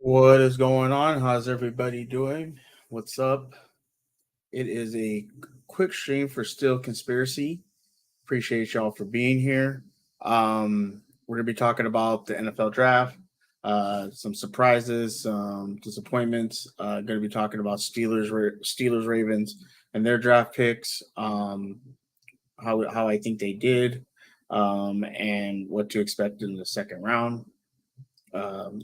What is going on? How's everybody doing? What's up? It is a quick stream for Still Conspiracy. Appreciate y'all for being here. We're gonna be talking about the NFL draft, some surprises, some disappointments. Gonna be talking about Steelers, Ravens, and their draft picks. How I think they did, and what to expect in the second round.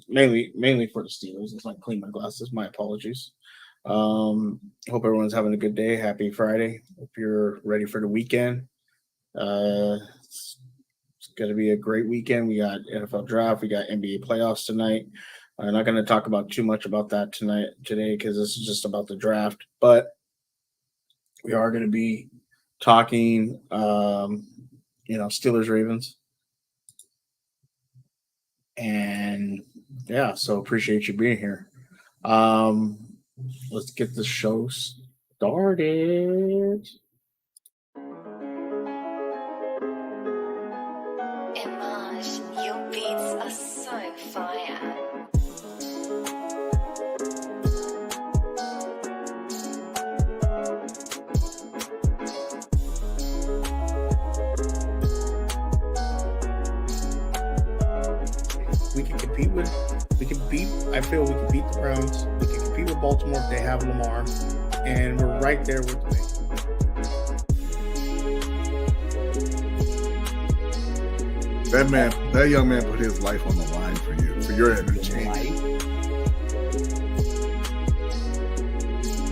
Mainly for the Steelers. It's like clean my glasses. My apologies. Hope everyone's having a good day. Happy Friday. Hope you're ready for the weekend. It's going to be a great weekend. We got NFL draft. We got NBA playoffs tonight. I'm not going to talk about too much about that today because this is just about the draft. But we are going to be talking, Steelers Ravens, and yeah. So appreciate you being here. Um, let's get the show started. Image, your beats are so fire. I feel we can beat the Browns. We can compete with Baltimore if they have Lamar, and we're right there with the Bengals. That young man put his life on the line for you, for your entertainment.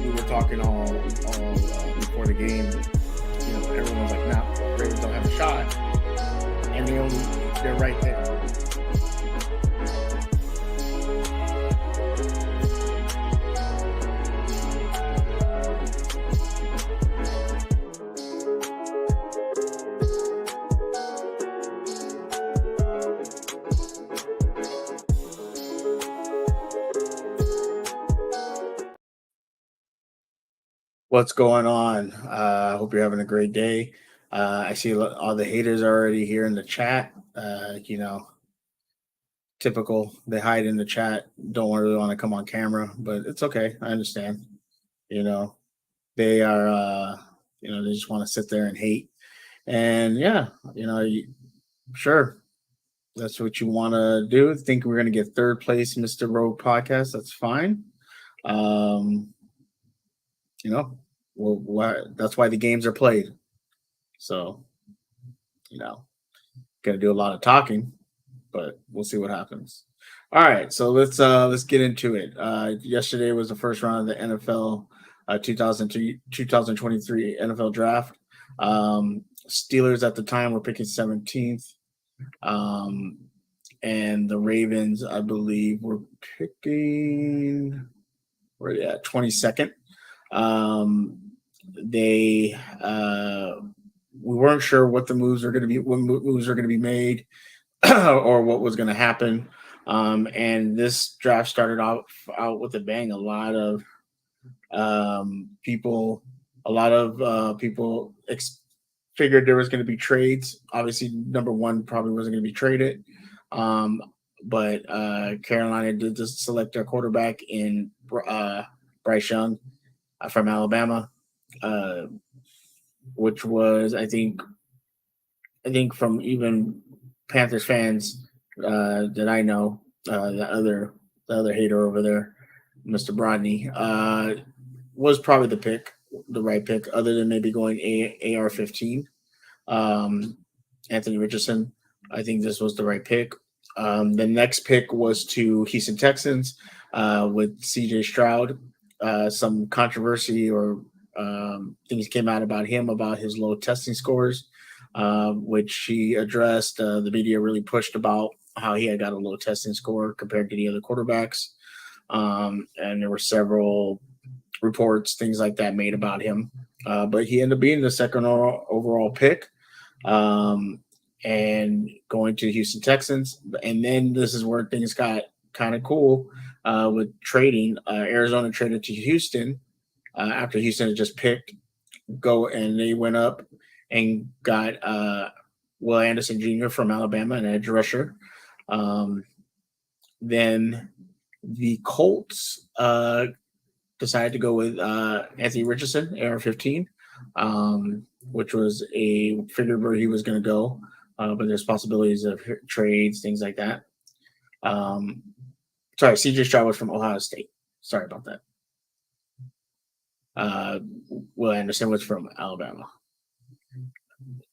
We were talking all before the game. Everyone's like, "Nah, Ravens don't have a shot," and they're right there. What's going on? I hope you're having a great day. I see all the haters are already here in the chat. Typical. They hide in the chat. Don't really want to come on camera, but it's okay. I understand. They are. They just want to sit there and hate. And yeah, sure, that's what you want to do. Think we're going to get third place, Mr. Rogue Podcast. That's fine. That's why the games are played. So, gonna do a lot of talking, but we'll see what happens. All right, so let's get into it. Yesterday was the first round of the NFL 2023 NFL draft. Steelers at the time were picking 17th, and the Ravens, I believe, were picking 22nd. They we weren't sure what moves are going to be made, or what was going to happen. And this draft started out with a bang. A lot of people figured there was going to be trades. Obviously, number one probably wasn't going to be traded. But Carolina did just select their quarterback in Bryce Young from Alabama, which was, I think from even Panthers fans that I know, the other hater over there, Mr. Brodney, was probably the right pick, other than maybe going AR-15. Anthony Richardson, I think this was the right pick. The next pick was to Houston Texans with CJ Stroud. Some controversy or things came out about him, about his low testing scores, which he addressed. The media really pushed about how he had got a low testing score compared to the other quarterbacks. And there were several reports, things like that made about him. But he ended up being the second overall pick, and going to the Houston Texans. And then this is where things got kind of cool with trading. Arizona traded to Houston after Houston had just picked, and they went up and got Will Anderson Jr. from Alabama, an edge rusher. Then The Colts decided to go with Anthony Richardson, AR-15, which was a figure where he was going to go, but there's possibilities of trades, things like that. Sorry, CJ Stroud was from Ohio State. Sorry about that. Will Anderson was from Alabama.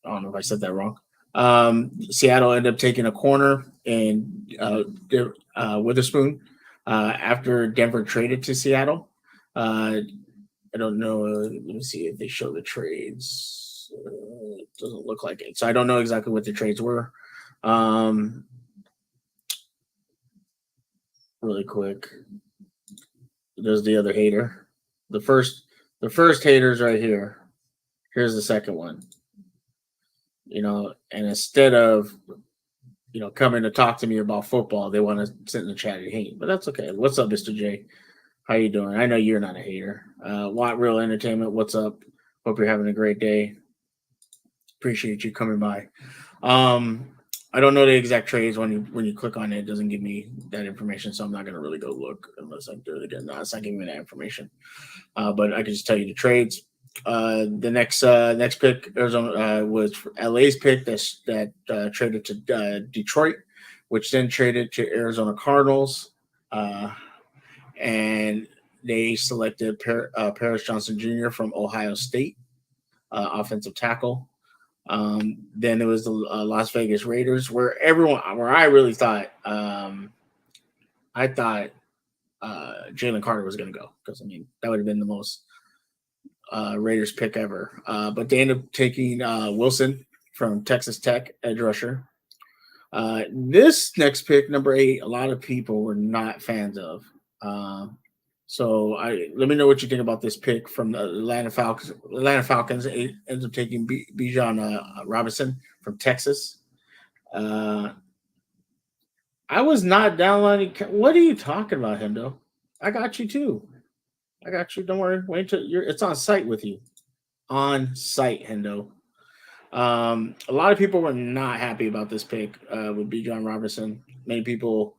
I don't know if I said that wrong. Seattle ended up taking a corner and Witherspoon after Denver traded to Seattle. I don't know. Let me see if they show the trades. It doesn't look like it. So I don't know exactly what the trades were. Really quick. There's the other hater. The first hater's right here. Here's the second one. And instead of coming to talk to me about football, they want to sit in the chat and hate. But that's okay. What's up, Mr. J? How you doing? I know you're not a hater. Want Real Entertainment, what's up? Hope you're having a great day. Appreciate you coming by. I don't know the exact trades. When you click on it, it doesn't give me that information, so I'm not going to really go look unless I do it again. No, it's not giving me that information. But I can just tell you the trades. The next pick Arizona was LA's pick that traded to Detroit, which then traded to Arizona Cardinals, and they selected Paris Johnson Jr. from Ohio State, offensive tackle. Then it was the Las Vegas Raiders, where I really thought I thought Jalen Carter was going to go, because that would have been the most Raiders pick ever. But they ended up taking Wilson from Texas Tech, edge rusher. This next pick, number 8, a lot of people were not fans of. So let me know what you think about this pick from the Atlanta Falcons. Atlanta Falcons ends up taking Bijan Robinson from Texas. I was not downloading. What are you talking about, Hendo? I got you too. I got you. Don't worry. Wait till it's on site with you. On site, Hendo. A lot of people were not happy about this pick with Bijan Robinson. Many people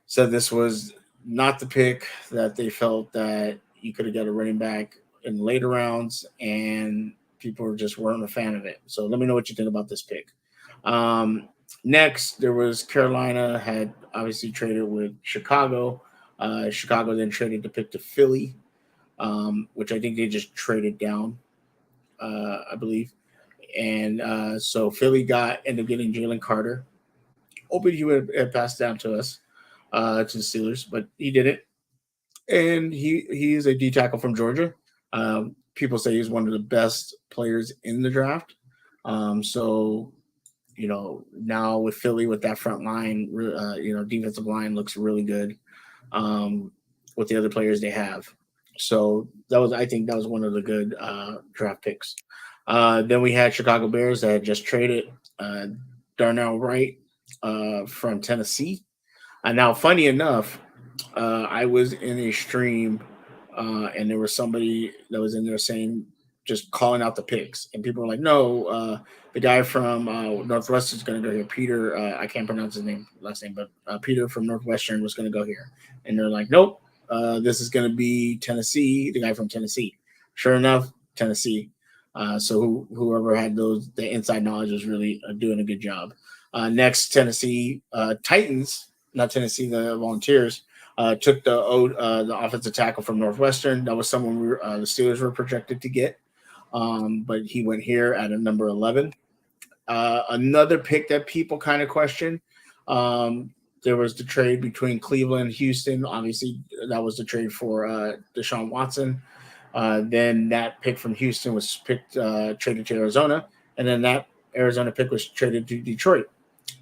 said this was not the pick, that they felt that you could have got a running back in later rounds, and people weren't a fan of it. So let me know what you think about this pick. Next, there was Carolina had obviously traded with Chicago. Chicago then traded the pick to Philly, which I think they just traded down, I believe. And so Philly ended up getting Jalen Carter. Hoping he would have passed down to us, to the Steelers, but he didn't. And he is a D tackle from Georgia. People say he's one of the best players in the draft. So now with Philly, with that front line, defensive line looks really good with the other players they have. So I think that was one of the good draft picks. Then we had Chicago Bears that had just traded Darnell Wright from Tennessee. Now, funny enough, I was in a stream and there was somebody that was in there saying, just calling out the picks. And people were like, no, the guy from Northwestern is going to go here. Peter, I can't pronounce his last name, but Peter from Northwestern was going to go here. And they're like, nope, this is going to be Tennessee, the guy from Tennessee. Sure enough, Tennessee. So whoever had the inside knowledge was really doing a good job. Next, Tennessee Titans, not Tennessee, the Volunteers, took the offensive tackle from Northwestern. That was someone the Steelers were projected to get, but he went here at a number 11. Another pick that people kind of question, there was the trade between Cleveland and Houston. Obviously, that was the trade for Deshaun Watson. Then that pick from Houston was traded to Arizona, and then that Arizona pick was traded to Detroit.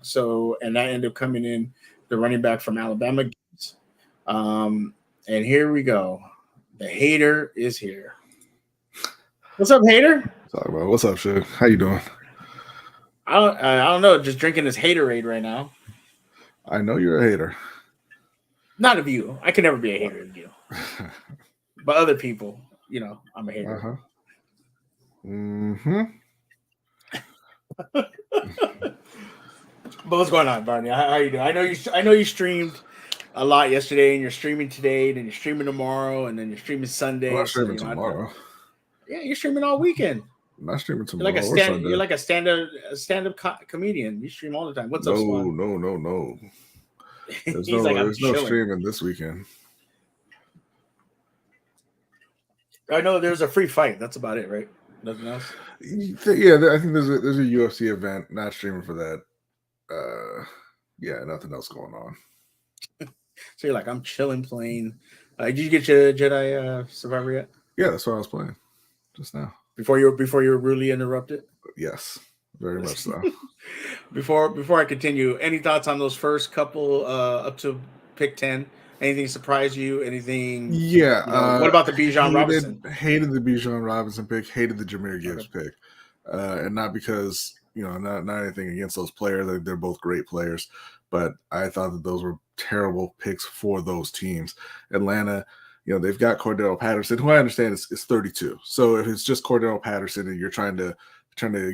So, and that ended up coming in the running back from Alabama. And here we go. The hater is here. What's up, hater? Talk about what's up, Suge? How you doing? I don't know. Just drinking this haterade right now. I know you're a hater. Not of you. I can never be a hater of you. But other people, I'm a hater. Uh-huh. Mm-hmm. But what's going on, Barney? How you doing? I know you streamed a lot yesterday, and you're streaming today, then you're streaming tomorrow, and then you're streaming I'm Sunday. not So streaming tomorrow. yeah, you're streaming all weekend. I'm not streaming You're like tomorrow or Sunday. you're like a stand-up comedian. You stream all the time. What's no, up, Swan? no. There's He's like, I'm there's no chilling. streaming this weekend. I know there's a free fight. That's about it, right? Nothing else. Yeah, I think there's a UFC event. Not streaming for that. Yeah, nothing else going on. So you're like, I'm chilling, playing. Did you get your Jedi Survivor yet? Yeah, that's what I was playing just now. Before you were rudely interrupted. Yes, very much so. Before I continue, any thoughts on those first couple up to pick 10? Anything surprise you? Anything? Yeah. What about the Bijan Robinson? Hated the Bijan Robinson pick. Hated the Jahmyr Gibbs pick, and not because not anything against those players. They're both great players, but I thought that those were terrible picks for those teams. Atlanta, they've got Cordero Patterson, who I understand is 32. So if it's just Cordero Patterson and you're trying to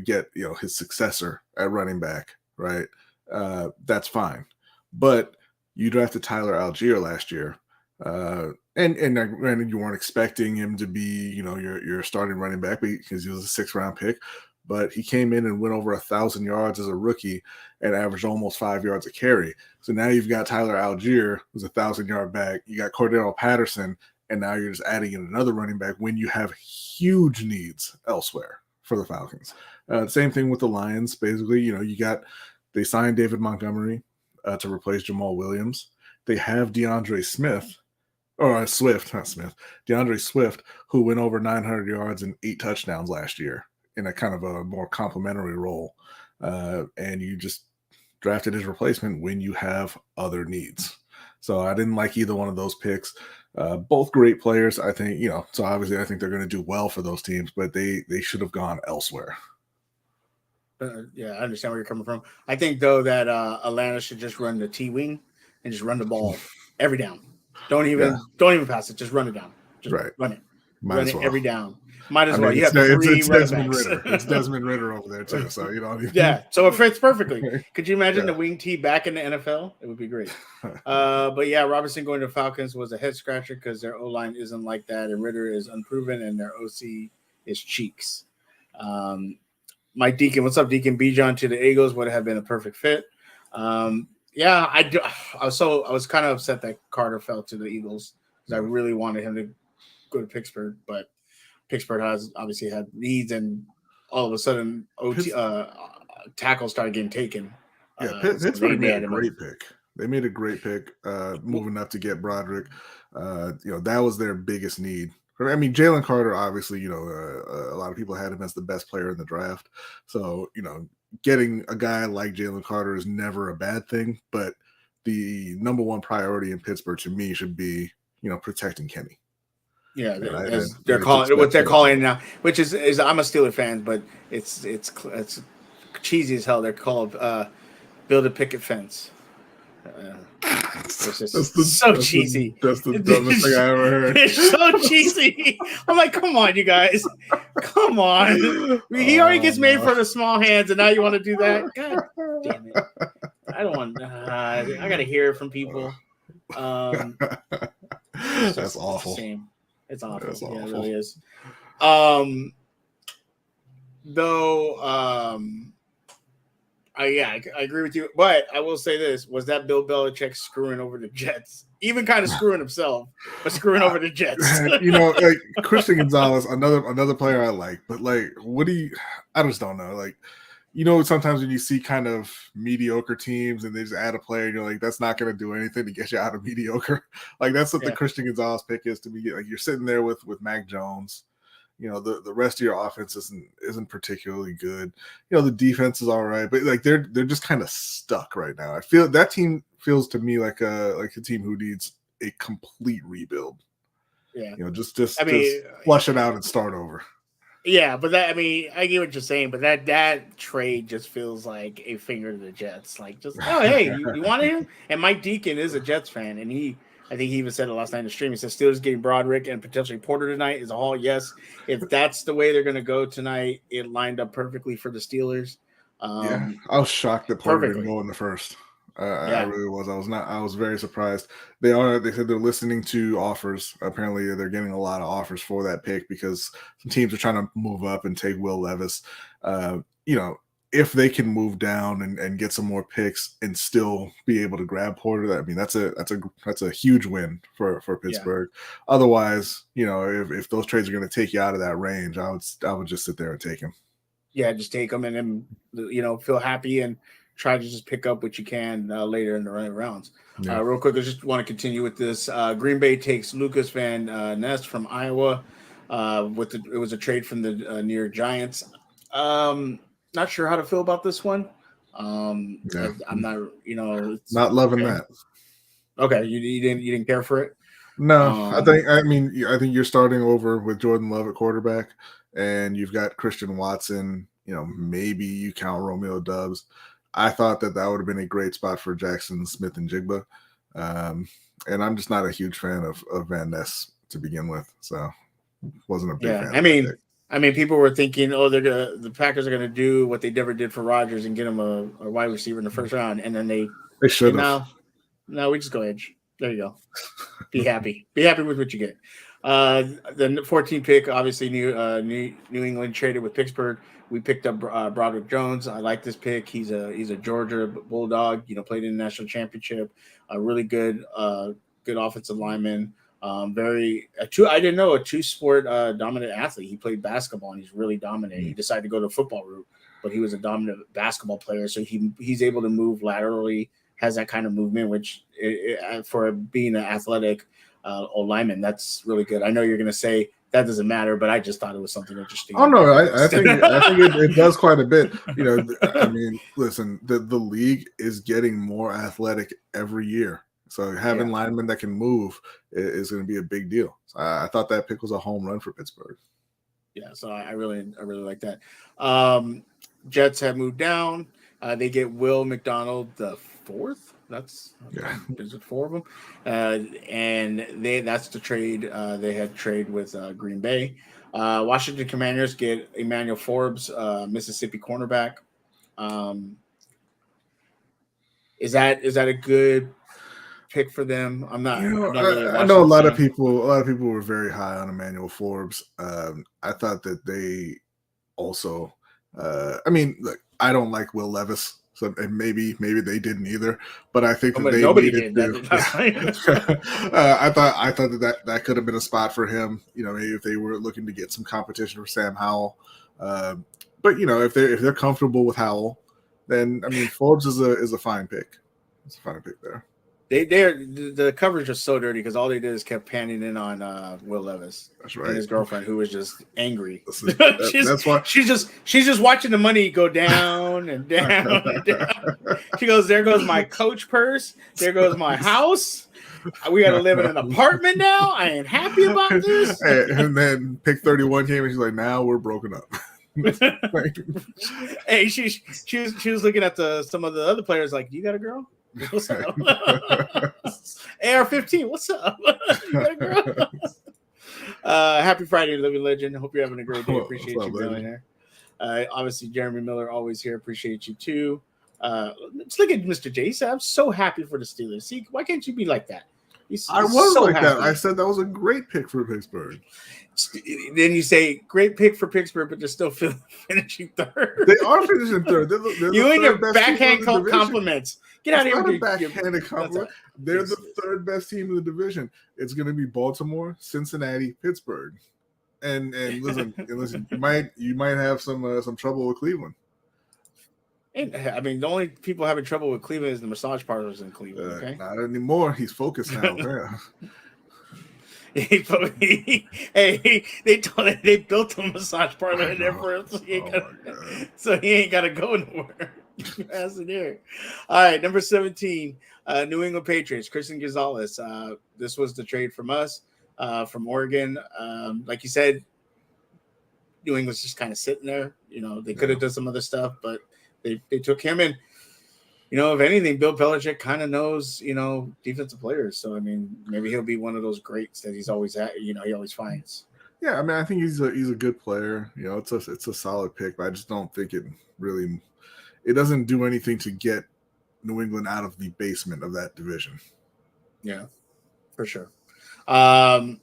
get his successor at running back, right? That's fine, but you drafted Tyler Algier last year, and granted you weren't expecting him to be your starting running back because he was a 6th-round pick, but he came in and went over 1,000 yards as a rookie and averaged almost 5 yards a carry. So now you've got Tyler Algier, who's a 1,000-yard back. You got Cordero Patterson, and now you're just adding in another running back when you have huge needs elsewhere for the Falcons. Same thing with the Lions. Basically, they signed David Montgomery to replace Jamal Williams. They have DeAndre Swift, who went over 900 yards and 8 touchdowns last year in a kind of a more complimentary role. And you just drafted his replacement when you have other needs. So I didn't like either one of those picks. Both great players, I think, so obviously I think they're going to do well for those teams, but they should have gone elsewhere. Yeah, I understand where you're coming from. I think, though, that Atlanta should just run the T-wing and just run the ball every down. Don't even pass it. Just run it down. Just run it. Run it every down. Might as well. You have 3 it's running Desmond backs. Ritter. It's Desmond Ritter over there, too. So, Yeah, so it fits perfectly. Could you imagine the wing T back in the NFL? It would be great. But, yeah, Robinson going to Falcons was a head-scratcher because their O-line isn't like that, and Ritter is unproven, and their OC is Cheeks. Mike Deacon, what's up, Deacon? Bijan to the Eagles would have been a perfect fit. Yeah, I was kind of upset that Carter fell to the Eagles because I really wanted him to go to Pittsburgh, but Pittsburgh has obviously had needs, and all of a sudden tackles started getting taken. Yeah, Pittsburgh made a great pick. They made a great pick moving up to get Broderick. That was their biggest need. I mean, Jalen Carter, obviously, a lot of people had him as the best player in the draft. So, getting a guy like Jalen Carter is never a bad thing. But the number one priority in Pittsburgh to me should be, protecting Kenny. Yeah, they're calling now, which is I'm a Steelers fan, but it's cheesy as hell. They're called build a picket fence. It's just so cheesy. That's the dumbest thing I ever heard. It's so cheesy. I'm like, come on, you guys. Come on. He already gets made for the small hands, and now you want to do that? God damn it. I don't want I got to hear it from people. That's awful. It's awful. That's awful. Yeah, it really is. I agree with you, but I will say this: was that Bill Belichick screwing over the Jets? Even kind of screwing himself, but screwing over the Jets. Like Christian Gonzalez, another player I like, but I just don't know. Sometimes when you see kind of mediocre teams and they just add a player, and you're like, that's not going to do anything to get you out of mediocre. That's what the Christian Gonzalez pick is to me. Like, you're sitting there with Mac Jones. The rest of your offense isn't particularly good. The defense is all right, but they're just kind of stuck right now. I feel that team feels to me like a team who needs a complete rebuild. Yeah, just flush it out and start over. Yeah, but I get what you're saying, but that trade just feels like a finger to the Jets. Like, just hey, you wanted him? And Mike Deacon is a Jets fan, and I think he even said it last night in the stream. He said Steelers getting Broderick and potentially Porter tonight is a haul. Yes, if that's the way they're going to go tonight, it lined up perfectly for the Steelers. I was shocked that Porter didn't go in the first. I really was. I was very surprised. They said they're listening to offers. Apparently they're getting a lot of offers for that pick because some teams are trying to move up and take Will Levis. You know, if they can move down and get some more picks and still be able to grab Porter, I mean that's a huge win for Pittsburgh. Yeah. Otherwise, you know, if those trades are going to take you out of that range, I would just sit there and take him. Yeah, just take them and then, you know, feel happy and try to just pick up what you can later in the rounds. Yeah. Real quick, I just want to continue with this. Green Bay takes Lucas Van Ness from Iowa. It was a trade from the New York Giants. Not sure how to feel about this one. I'm not, you know, not loving that. Okay, you didn't care for it. No, I think you're starting over with Jordan Love at quarterback, and you've got Christian Watson. You know, maybe you count Romeo Doubs. I thought that would have been a great spot for Jackson Smith and Jigba, and I'm just not a huge fan of Van Ness to begin with, so wasn't a big fan. I mean, people were thinking, oh, the Packers are gonna do what they never did for Rodgers and get him a wide receiver in the first round, and then they should have. No, we just go edge. There you go. Be happy. Be happy with what you get. The 14th pick, obviously, New England traded with Pittsburgh. We picked up Broderick Jones. I like this pick. He's a Georgia Bulldog. You know, played in the national championship. A really good offensive lineman. I didn't know a two-sport dominant athlete. He played basketball and he's really dominant. He decided to go the football route, but he was a dominant basketball player. So he's able to move laterally. Has that kind of movement, which for being an athletic lineman, that's really good. I know you're going to say that doesn't matter, but I just thought it was something interesting. Oh no, I think it does quite a bit. You know, I mean, listen, the league is getting more athletic every year, so having linemen that can move is going to be a big deal. So I thought that pick was a home run for Pittsburgh. Yeah, so I really like that. Jets have moved down. They get Will McDonald the fourth. There's 4 of them, and that's the trade. They had trade with Green Bay. Washington Commanders get Emmanuel Forbes, Mississippi cornerback. Is that a good pick for them? I'm not. You know, I know a lot of people were very high on Emmanuel Forbes. I thought that they also. I mean, look, I don't like Will Levis. So maybe they didn't either, but I think that nobody did. I thought that could have been a spot for him. You know, maybe if they were looking to get some competition for Sam Howell. But you know, if they're comfortable with Howell, then I mean Forbes is a fine pick. It's a fine pick there. The coverage was so dirty because all they did is kept panning in on Will Levis. That's right. And his girlfriend, who was just angry. That's why she's just watching the money go down and down and down. She goes, "There goes my coach purse. There goes my house. We got to live in an apartment now. I ain't happy about this." And then pick 31 came and she's like, "Now we're broken up." Hey, she was looking at some of the other players like, "You got a girl? What's up?" AR-15, what's up? You got a girl? Happy Friday, Living Legend. Hope you're having a great day. Appreciate you being here. Obviously, Jeremy Miller, always here. Appreciate you too. Let's look at Mr. J. I'm so happy for the Steelers. See, why can't you be like that? I was so like happy. That. I said that was a great pick for Pittsburgh. Then you say great pick for Pittsburgh, but they're still finishing third. They are finishing third. They're you and your backhand compliments. Get out of here. Not a backhanded compliment. They're the third best team in the division. It's going to be Baltimore, Cincinnati, Pittsburgh, and listen, you might have some trouble with Cleveland. I mean, the only people having trouble with Cleveland is the massage parlors in Cleveland. Okay, not anymore. He's focused now. Hey, they built a massage parlor in there for him, so he ain't got to go nowhere. That's in there. All right, number 17, New England Patriots, Christian Gonzalez. This was the trade from us, from Oregon. Like you said, New England's just kind of sitting there. You know, they could have done some other stuff, but they took him. And, you know, if anything, Bill Belichick kind of knows, you know, defensive players. So, I mean, maybe he'll be one of those greats that he's always at, you know, he always finds. Yeah, I mean, I think he's a good player. You know, it's a solid pick, but I just don't think it doesn't do anything to get New England out of the basement of that division. Yeah, for sure. I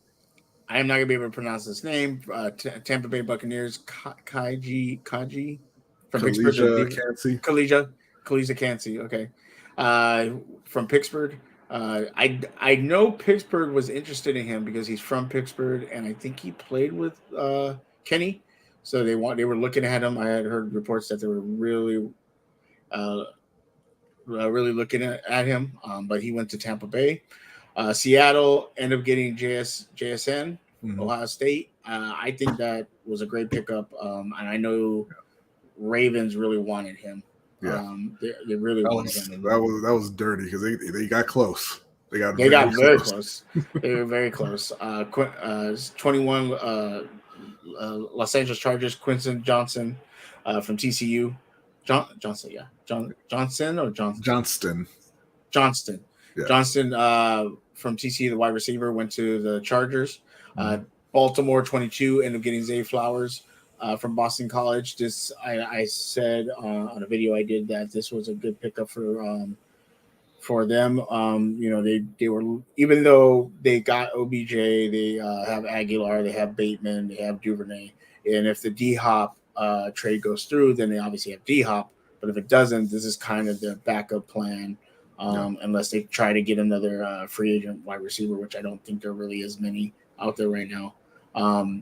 am not gonna be able to pronounce this name. Tampa Bay Buccaneers, Kaji from Pittsburgh. Kalisha Cansey. Kalija Cansey. Okay, from Pittsburgh. I know Pittsburgh was interested in him because he's from Pittsburgh, and I think he played with Kenny. So they were looking at him. I had heard reports that they were uh, really looking at him, but he went to Tampa Bay. Seattle ended up getting JSN, Ohio State. I think that was a great pickup, and I know Ravens really wanted him. Yeah, they really wanted him. That was dirty because they got close. They got very close. They were very close. 21 Los Angeles Chargers, Quinton Johnson from TCU. Johnson, yeah. Johnson or Johnson? Johnston. Yeah. Johnston from TCU, the wide receiver, went to the Chargers. Baltimore 22 ended up getting Zay Flowers from Boston College. I said on a video I did that this was a good pickup for them. They were, even though they got OBJ, they have Aguilar, they have Bateman, they have Duvernay, and if the D-Hop trade goes through, then they obviously have D-Hop. But if it doesn't, this is kind of their backup plan. Unless they try to get another free agent wide receiver, which I don't think there really is many out there right now.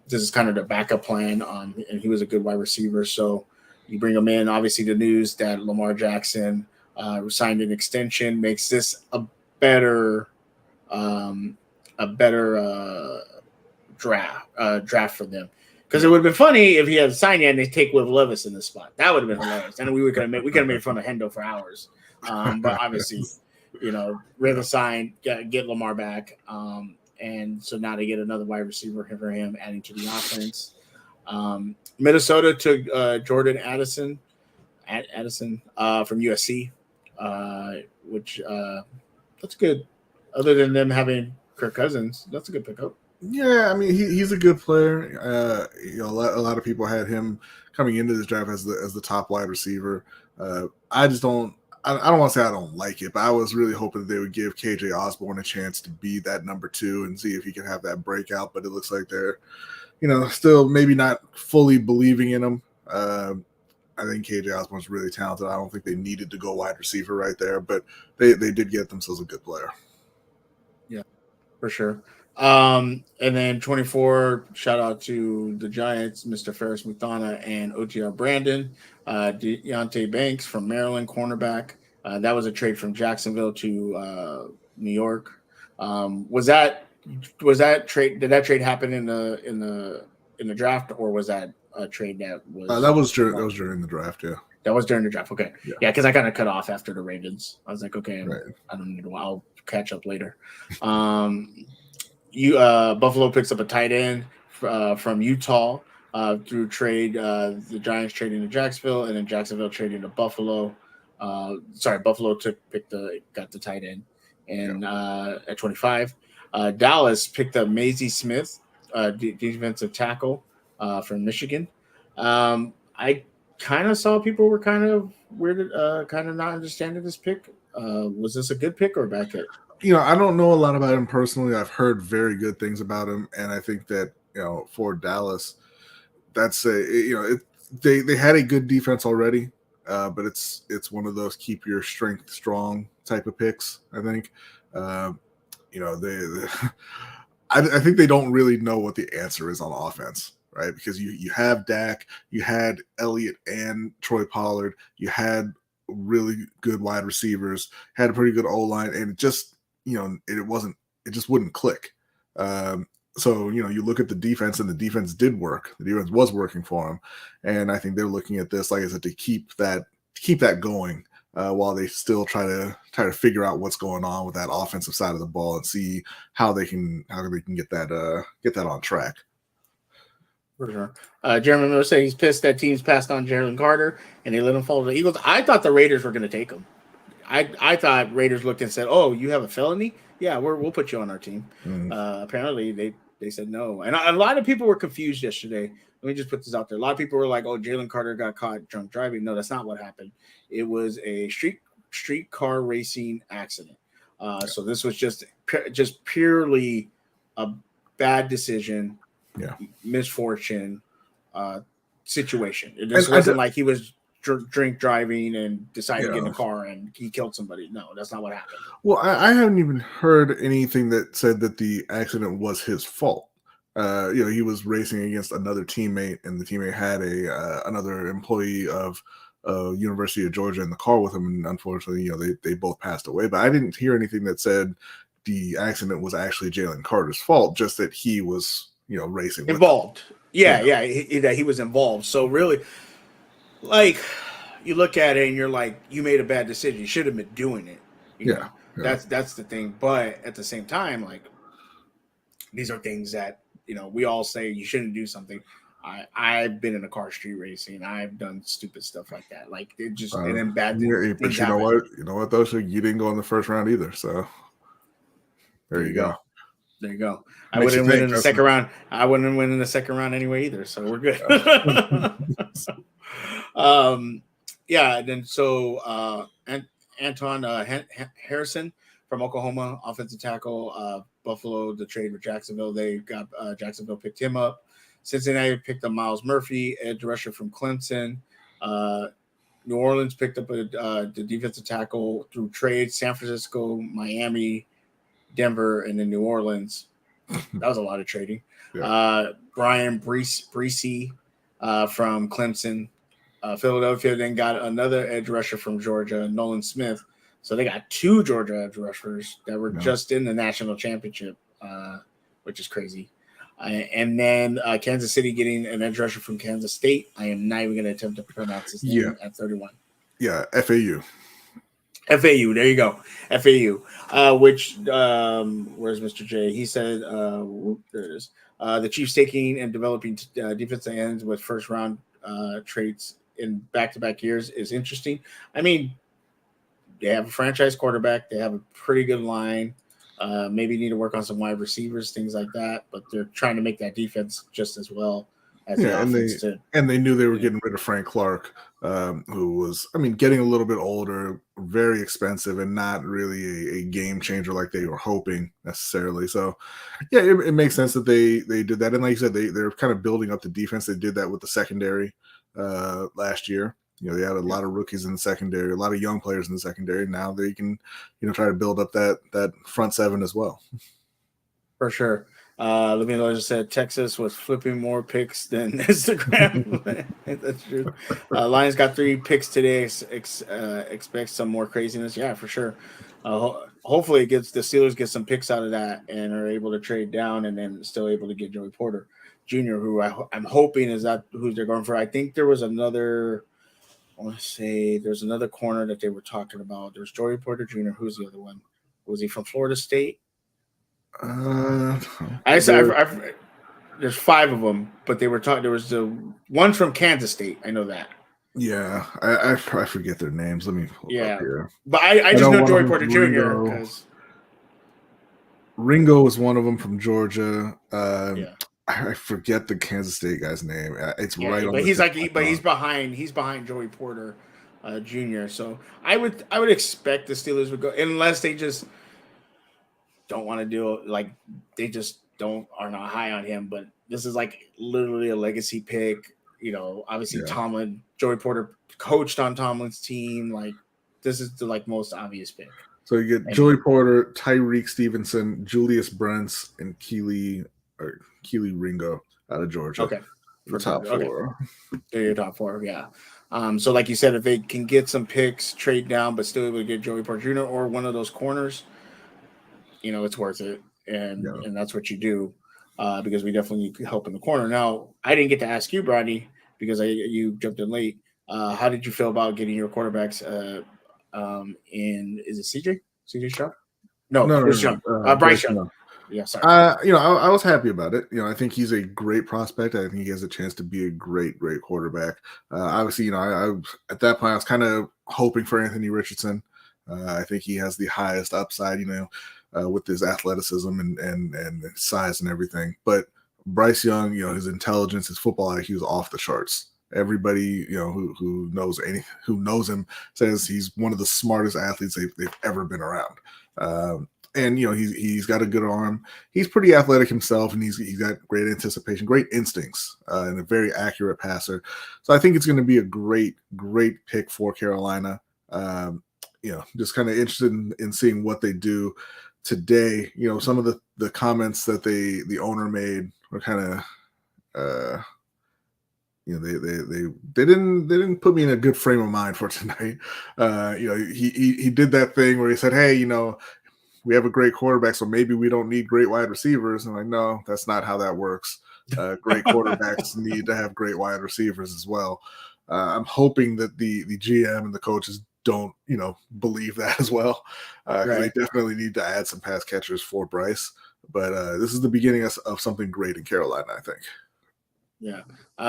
This is kind of the backup plan, and he was a good wide receiver. So you bring him in. Obviously, the news that Lamar Jackson signed an extension makes this a better draft for them. Because it would have been funny if he had signed yet and they take Will Levis in the spot. That would have been hilarious. And we could have made fun of Hendo for hours. But obviously, Ravens signed, get Lamar back. And so now they get another wide receiver for him, adding to the offense. Minnesota took Jordan Addison from USC, which that's good. Other than them having Kirk Cousins, that's a good pickup. Yeah, I mean he's a good player. A lot of people had him coming into this draft as the top wide receiver. I just don't. I don't want to say I don't like it, but I was really hoping that they would give KJ Osborne a chance to be that number 2 and see if he can have that breakout. But it looks like they're, still maybe not fully believing in him. I think KJ Osborne's really talented. I don't think they needed to go wide receiver right there, but they did get themselves a good player. Yeah, for sure. And then 24, shout out to the Giants, Mr. Ferris Muthana and OTR Brandon, Deontay Banks from Maryland, cornerback. That was a trade from Jacksonville to New York. Was that trade? Did that trade happen in the draft, or was that a trade that was? That was during the draft. Yeah, that was during the draft. Okay, yeah, because I kind of cut off after the Ravens. I was like, okay, right. I don't need to. I'll catch up later. Buffalo picks up a tight end from Utah through trade. The Giants trading to Jacksonville, and then Jacksonville trading to Buffalo. Buffalo got the tight end, and at 25, Dallas picked up Maisie Smith, defensive tackle from Michigan. I kind of saw people were kind of weird, kind of not understanding this pick. Was this a good pick or a bad pick? I don't know a lot about him personally. I've heard very good things about him, and I think that for Dallas, that's they had a good defense already, but it's one of those keep your strength strong type of picks. I think, I think they don't really know what the answer is on offense, right? Because you have Dak, you had Elliott and Troy Pollard, you had really good wide receivers, had a pretty good O-line, and it just it just wouldn't click. So you look at the defense, and the defense did work. The defense was working for them, and I think they're looking at this, like I said, to keep that going while they still try to figure out what's going on with that offensive side of the ball and see how they can get that on track. For sure. Jeremy Miller said he's pissed that teams passed on Jalen Carter and they let him fall to the Eagles. I thought the Raiders were going to take him. I thought Raiders looked and said, "Oh, you have a felony? Yeah, we'll put you on our team." Apparently, they said no, and a lot of people were confused yesterday. Let me just put this out there. A lot of people were like, "Oh, Jalen Carter got caught drunk driving." No, that's not what happened. It was a street street car racing accident. So this was just purely a bad decision, Yeah. misfortune situation. It And just wasn't like he was drink driving and decided to get in Yeah. a car and he killed somebody. No, that's not what happened. Well, I haven't even heard anything that said that the accident was his fault. He was racing against another teammate, and the teammate had another employee of University of Georgia in the car with him, and unfortunately, they both passed away. But I didn't hear anything that said the accident was actually Jalen Carter's fault, just that he was, racing with involved. He was involved. So really, like, you look at it and you're like, you made a bad decision. You should have been doing it. You know? That's the thing. But at the same time, like, these are things that we all say you shouldn't do something. I've been in a car street racing. I've done stupid stuff like that. Like, it just and then bad things. But you know what? You know what though? So you didn't go in the first round either. So there you go. There you go. I wouldn't win in the second round. I wouldn't win in the second round anyway either. So we're good. Anton Harrison from Oklahoma, offensive tackle. Buffalo, the trade with Jacksonville. They got Jacksonville picked him up. Cincinnati picked up Miles Murphy, edge rusher from Clemson. New Orleans picked up the defensive tackle through trade. San Francisco, Miami, Denver, and then New Orleans. That was a lot of trading. Brian Breesy from Clemson. Philadelphia then got another edge rusher from Georgia, Nolan Smith. So they got 2 Georgia edge rushers that were just in the national championship, which is crazy. And then Kansas City getting an edge rusher from Kansas State. I am not even going to attempt to pronounce his name at 31. Yeah, FAU. FAU, there you go. FAU, which, where's Mr. J? He said, there it is. The Chiefs taking and developing defensive ends with first round traits in back-to-back years is interesting. I mean, they have a franchise quarterback. They have a pretty good line. Maybe need to work on some wide receivers, things like that. But they're trying to make that defense just as well as the offense. And they knew they were getting rid of Frank Clark, who was, getting a little bit older, very expensive, and not really a game changer like they were hoping necessarily. So, yeah, it makes sense that they did that. And like you said, they're kind of building up the defense. They did that with the secondary last year. They had a lot of rookies in the secondary, a lot of young players in the secondary. Now they can, try to build up that front seven as well. For sure. Lavino just said Texas was flipping more picks than Instagram. That's true. Lions got 3 picks today. Expect some more craziness. Yeah, for sure. Hopefully, the Steelers get some picks out of that and are able to trade down and then still able to get Joey Porter Jr., who I'm hoping is that who they're going for. I think there was another. I want to say there's another corner that they were talking about. There's Joey Porter Jr. Who's the other one? Was he from Florida State? There's 5 of them, but they were talking. There was the one from Kansas State. I know that. Yeah, I forget their names. Let me pull up here. But I just know Joey Porter Jr. because Ringo was one of them from Georgia. I forget the Kansas State guy's name. It's right. But he's behind Joey Porter Jr. So I would expect the Steelers would go unless they just don't want to do it. Like they just are not high on him. But this is like literally a legacy pick. Obviously Joey Porter coached on Tomlin's team. Like this is the most obvious pick. So you get Joey Porter, Tyreek Stevenson, Julius Brents, and Keely Ringo out of Georgia. Okay. For top 4. Okay. They're your top 4, yeah. So like you said, if they can get some picks, trade down, but still able to get Joey Porter Jr. or one of those corners, it's worth it. And that's what you do because we definitely need help in the corner. Now, I didn't get to ask you, Brady, because you jumped in late. How did you feel about getting your quarterbacks is it CJ? CJ Stroud? No, Bryce Young. Bryce Young. Yeah, sorry. I was happy about it. I think he's a great prospect. I think he has a chance to be a great quarterback. Obviously, I at that point I was kind of hoping for Anthony Richardson. I think he has the highest upside, with his athleticism and size and everything. But Bryce Young, his intelligence, his football IQ is off the charts. Everybody, who knows him says he's one of the smartest athletes they've ever been around. And he's got a good arm. He's pretty athletic himself, and he's got great anticipation, great instincts, and a very accurate passer. So I think it's going to be a great pick for Carolina. Just kind of interested in seeing what they do today. Some of the comments that the owner made were kind of they didn't put me in a good frame of mind for tonight. He did that thing where he said, hey, we have a great quarterback, so maybe we don't need great wide receivers. And I'm like, no, that's not how that works. Great quarterbacks need to have great wide receivers as well. I'm hoping that the GM and the coaches don't, believe that as well. Right. They definitely need to add some pass catchers for Bryce. But this is the beginning of something great in Carolina, I think. Yeah.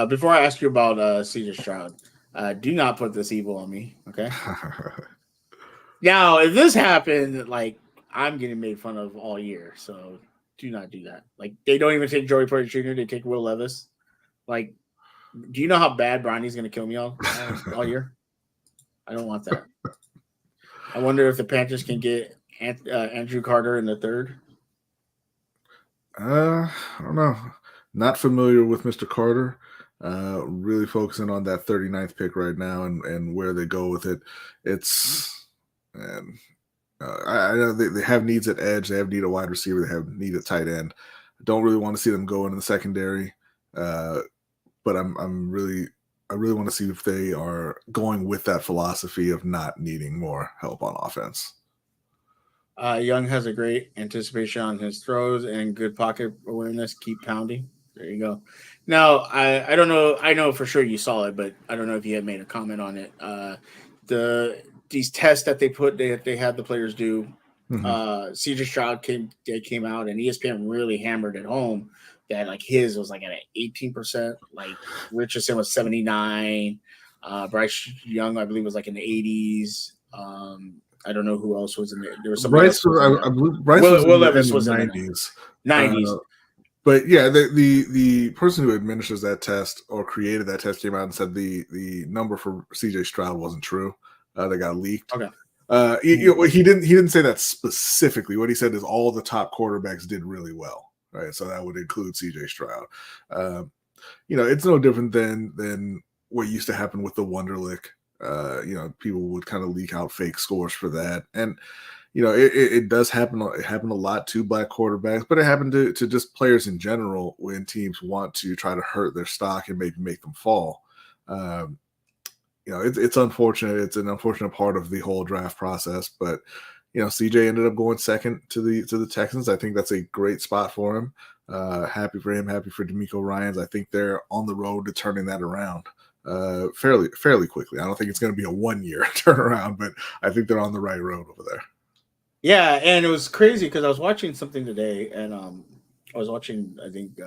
Before I ask you about CJ Stroud, do not put this evil on me, okay? Now, if this happened, I'm getting made fun of all year, so do not do that. They don't even take Joey Porter Jr., they take Will Levis. Do you know how bad Bronny's going to kill me all year? I don't want that. I wonder if the Panthers can get Andrew Carter in the third. I don't know. Not familiar with Mr. Carter. Really focusing on that 39th pick right now and where they go with it. I know they have needs at edge. They have need a wide receiver. They have need at tight end. I don't really want to see them go into the secondary, but I really want to see if they are going with that philosophy of not needing more help on offense. Young has a great anticipation on his throws and good pocket awareness. Keep pounding. There you go. Now, I don't know. I know for sure you saw it, but I don't know if you had made a comment on it. These tests that they had the players do. Mm-hmm. CJ Stroud came out, and ESPN really hammered it home that his was at an 18%. Richardson was 79. Bryce Young, I believe, was in the 80s. I don't know who else was in there. There was somebody else. I believe Bryce Will Levis was in the 90s. 90s. But yeah, the person who administers that test or created that test came out and said the number for CJ Stroud wasn't true. That got leaked. Okay. He didn't say that specifically. What he said is all the top quarterbacks did really well, right? So that would include CJ Stroud. It's no different than what used to happen with the Wonderlic. People would kind of leak out fake scores for that, and it does happen. It happened a lot to black quarterbacks, but it happened to just players in general when teams want to try to hurt their stock and maybe make them fall. It's unfortunate. It's an unfortunate part of the whole draft process, but CJ ended up going second to the Texans. I think that's a great spot for him. Happy for him. Happy for DeMeco Ryans. I think they're on the road to turning that around fairly quickly. I don't think it's going to be a 1-year turnaround, but I think they're on the right road over there. Yeah, and it was crazy because I was watching something today, and I was watching, I think,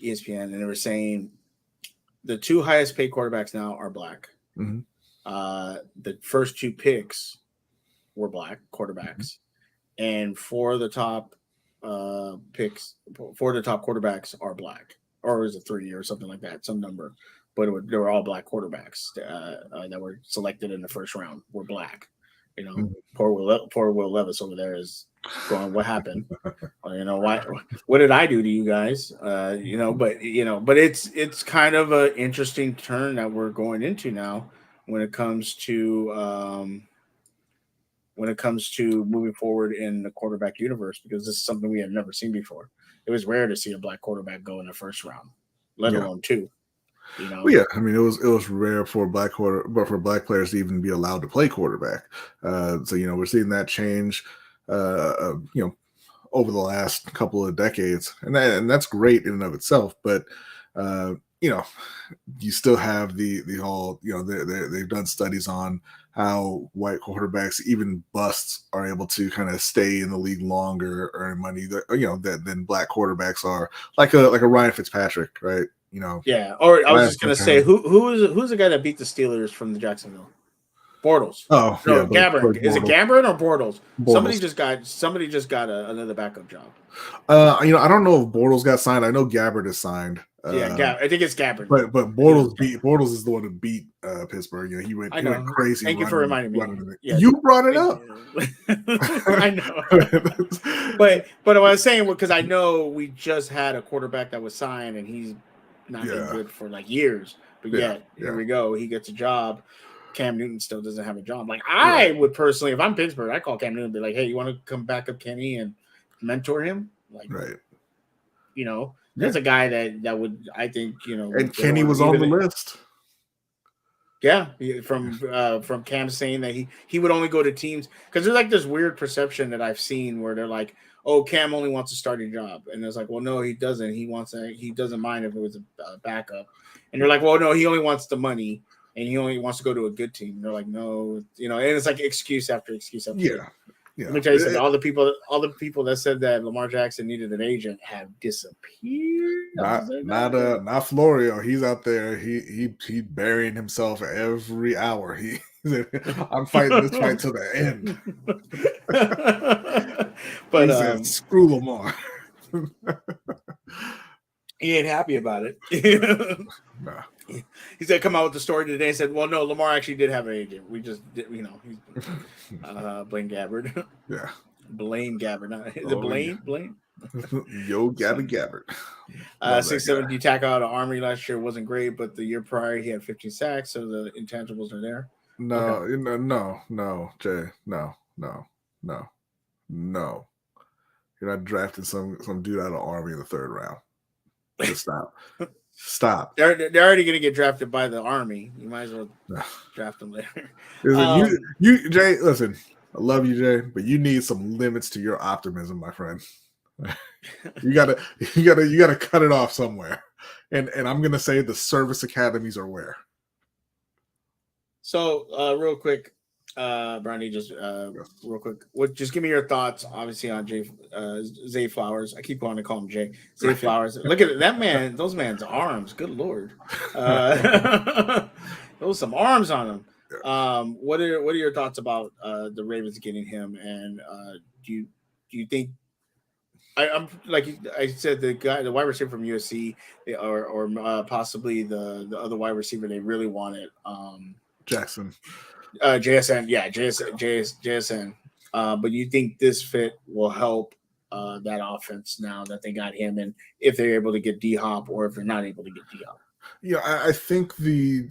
ESPN, and they were saying the two highest paid quarterbacks now are black. Mm-hmm. The first two picks were black quarterbacks, and four of the top quarterbacks are black, or is it 3 or something like that, some number. But they were all black quarterbacks that were selected in the first round were black. Poor Will Levis over there is going, what happened? Why? What did I do to you guys? But it's kind of an interesting turn that we're going into now when it comes to moving forward in the quarterback universe, because this is something we had never seen before. It was rare to see a black quarterback go in the first round, let alone two. Well, yeah, I mean, it was rare for black players to even be allowed to play quarterback. So we're seeing that change, over the last couple of decades, and that's great in and of itself. But you still have the whole, they've done studies on how white quarterbacks, even busts, are able to kind of stay in the league longer, earn money, than black quarterbacks are, like a Ryan Fitzpatrick, right? Yeah. Or I was just gonna say, who's the guy that beat the Steelers from the Jacksonville? Bortles. Oh, no, yeah, Gabbert. Is it Gabbert or Bortles? Bortles. Somebody just got another backup job. I don't know if Bortles got signed. I know Gabbert is signed. I think it's Gabbard. But Bortles is the one who beat Pittsburgh. He went crazy. Thank you for reminding me. Yeah, you brought it up. I know. but what I was saying, because I know we just had a quarterback that was signed and he's not been good for like years. But here we go. He gets a job. Cam Newton still doesn't have a job. Like I would personally, if I'm Pittsburgh, I call Cam Newton and be like, "Hey, you want to come back up Kenny and mentor him?" Like, that's a guy that would, I think, And Kenny was on the list. Yeah, from Cam saying that he would only go to teams because there's like this weird perception that I've seen where they're like, "Oh, Cam only wants a starting job," and it's like, "Well, no, he doesn't. He doesn't mind if it was a backup," and they're like, "Well, no, he only wants the money." And he only wants to go to a good team. And they're like, no, and it's like excuse after excuse after. Yeah. Let me tell you something. All the people that said that Lamar Jackson needed an agent have disappeared. Not Florio. He's out there. He burying himself every hour. I'm fighting this fight to the end. But he said, screw Lamar. He ain't happy about it. Nah. He said, come out with the story today and said, well, no, Lamar actually did have an agent. We just did, he's blame Gabbard. Yeah. Blame Gabbard. Is it blame? Yo, Gabbard. 670 tackle out of Army last year wasn't great, but the year prior he had 15 sacks, so the intangibles are there. No, Jay. No. You're not drafting some dude out of Army in the third round. Just stop. They're already going to get drafted by the Army. You might as well draft them later. You Jay, listen, I love you, Jay, but you need some limits to your optimism, my friend. You gotta cut it off somewhere. And I'm gonna say the service academies are where. So real quick, Brownie, just real quick. Just give me your thoughts, obviously, on Zay Flowers. I keep wanting to call him Jay. Zay Flowers. Look at that man. Those man's arms. Good Lord. Those some arms on him. What are your thoughts about the Ravens getting him? And do you think? I'm like I said, the wide receiver from USC, or possibly the other wide receiver they really wanted, Jackson. JSN, JSN. But you think this fit will help that offense now that they got him, and if they're able to get D-Hop or if they're not able to get D-Hop? Yeah, I think the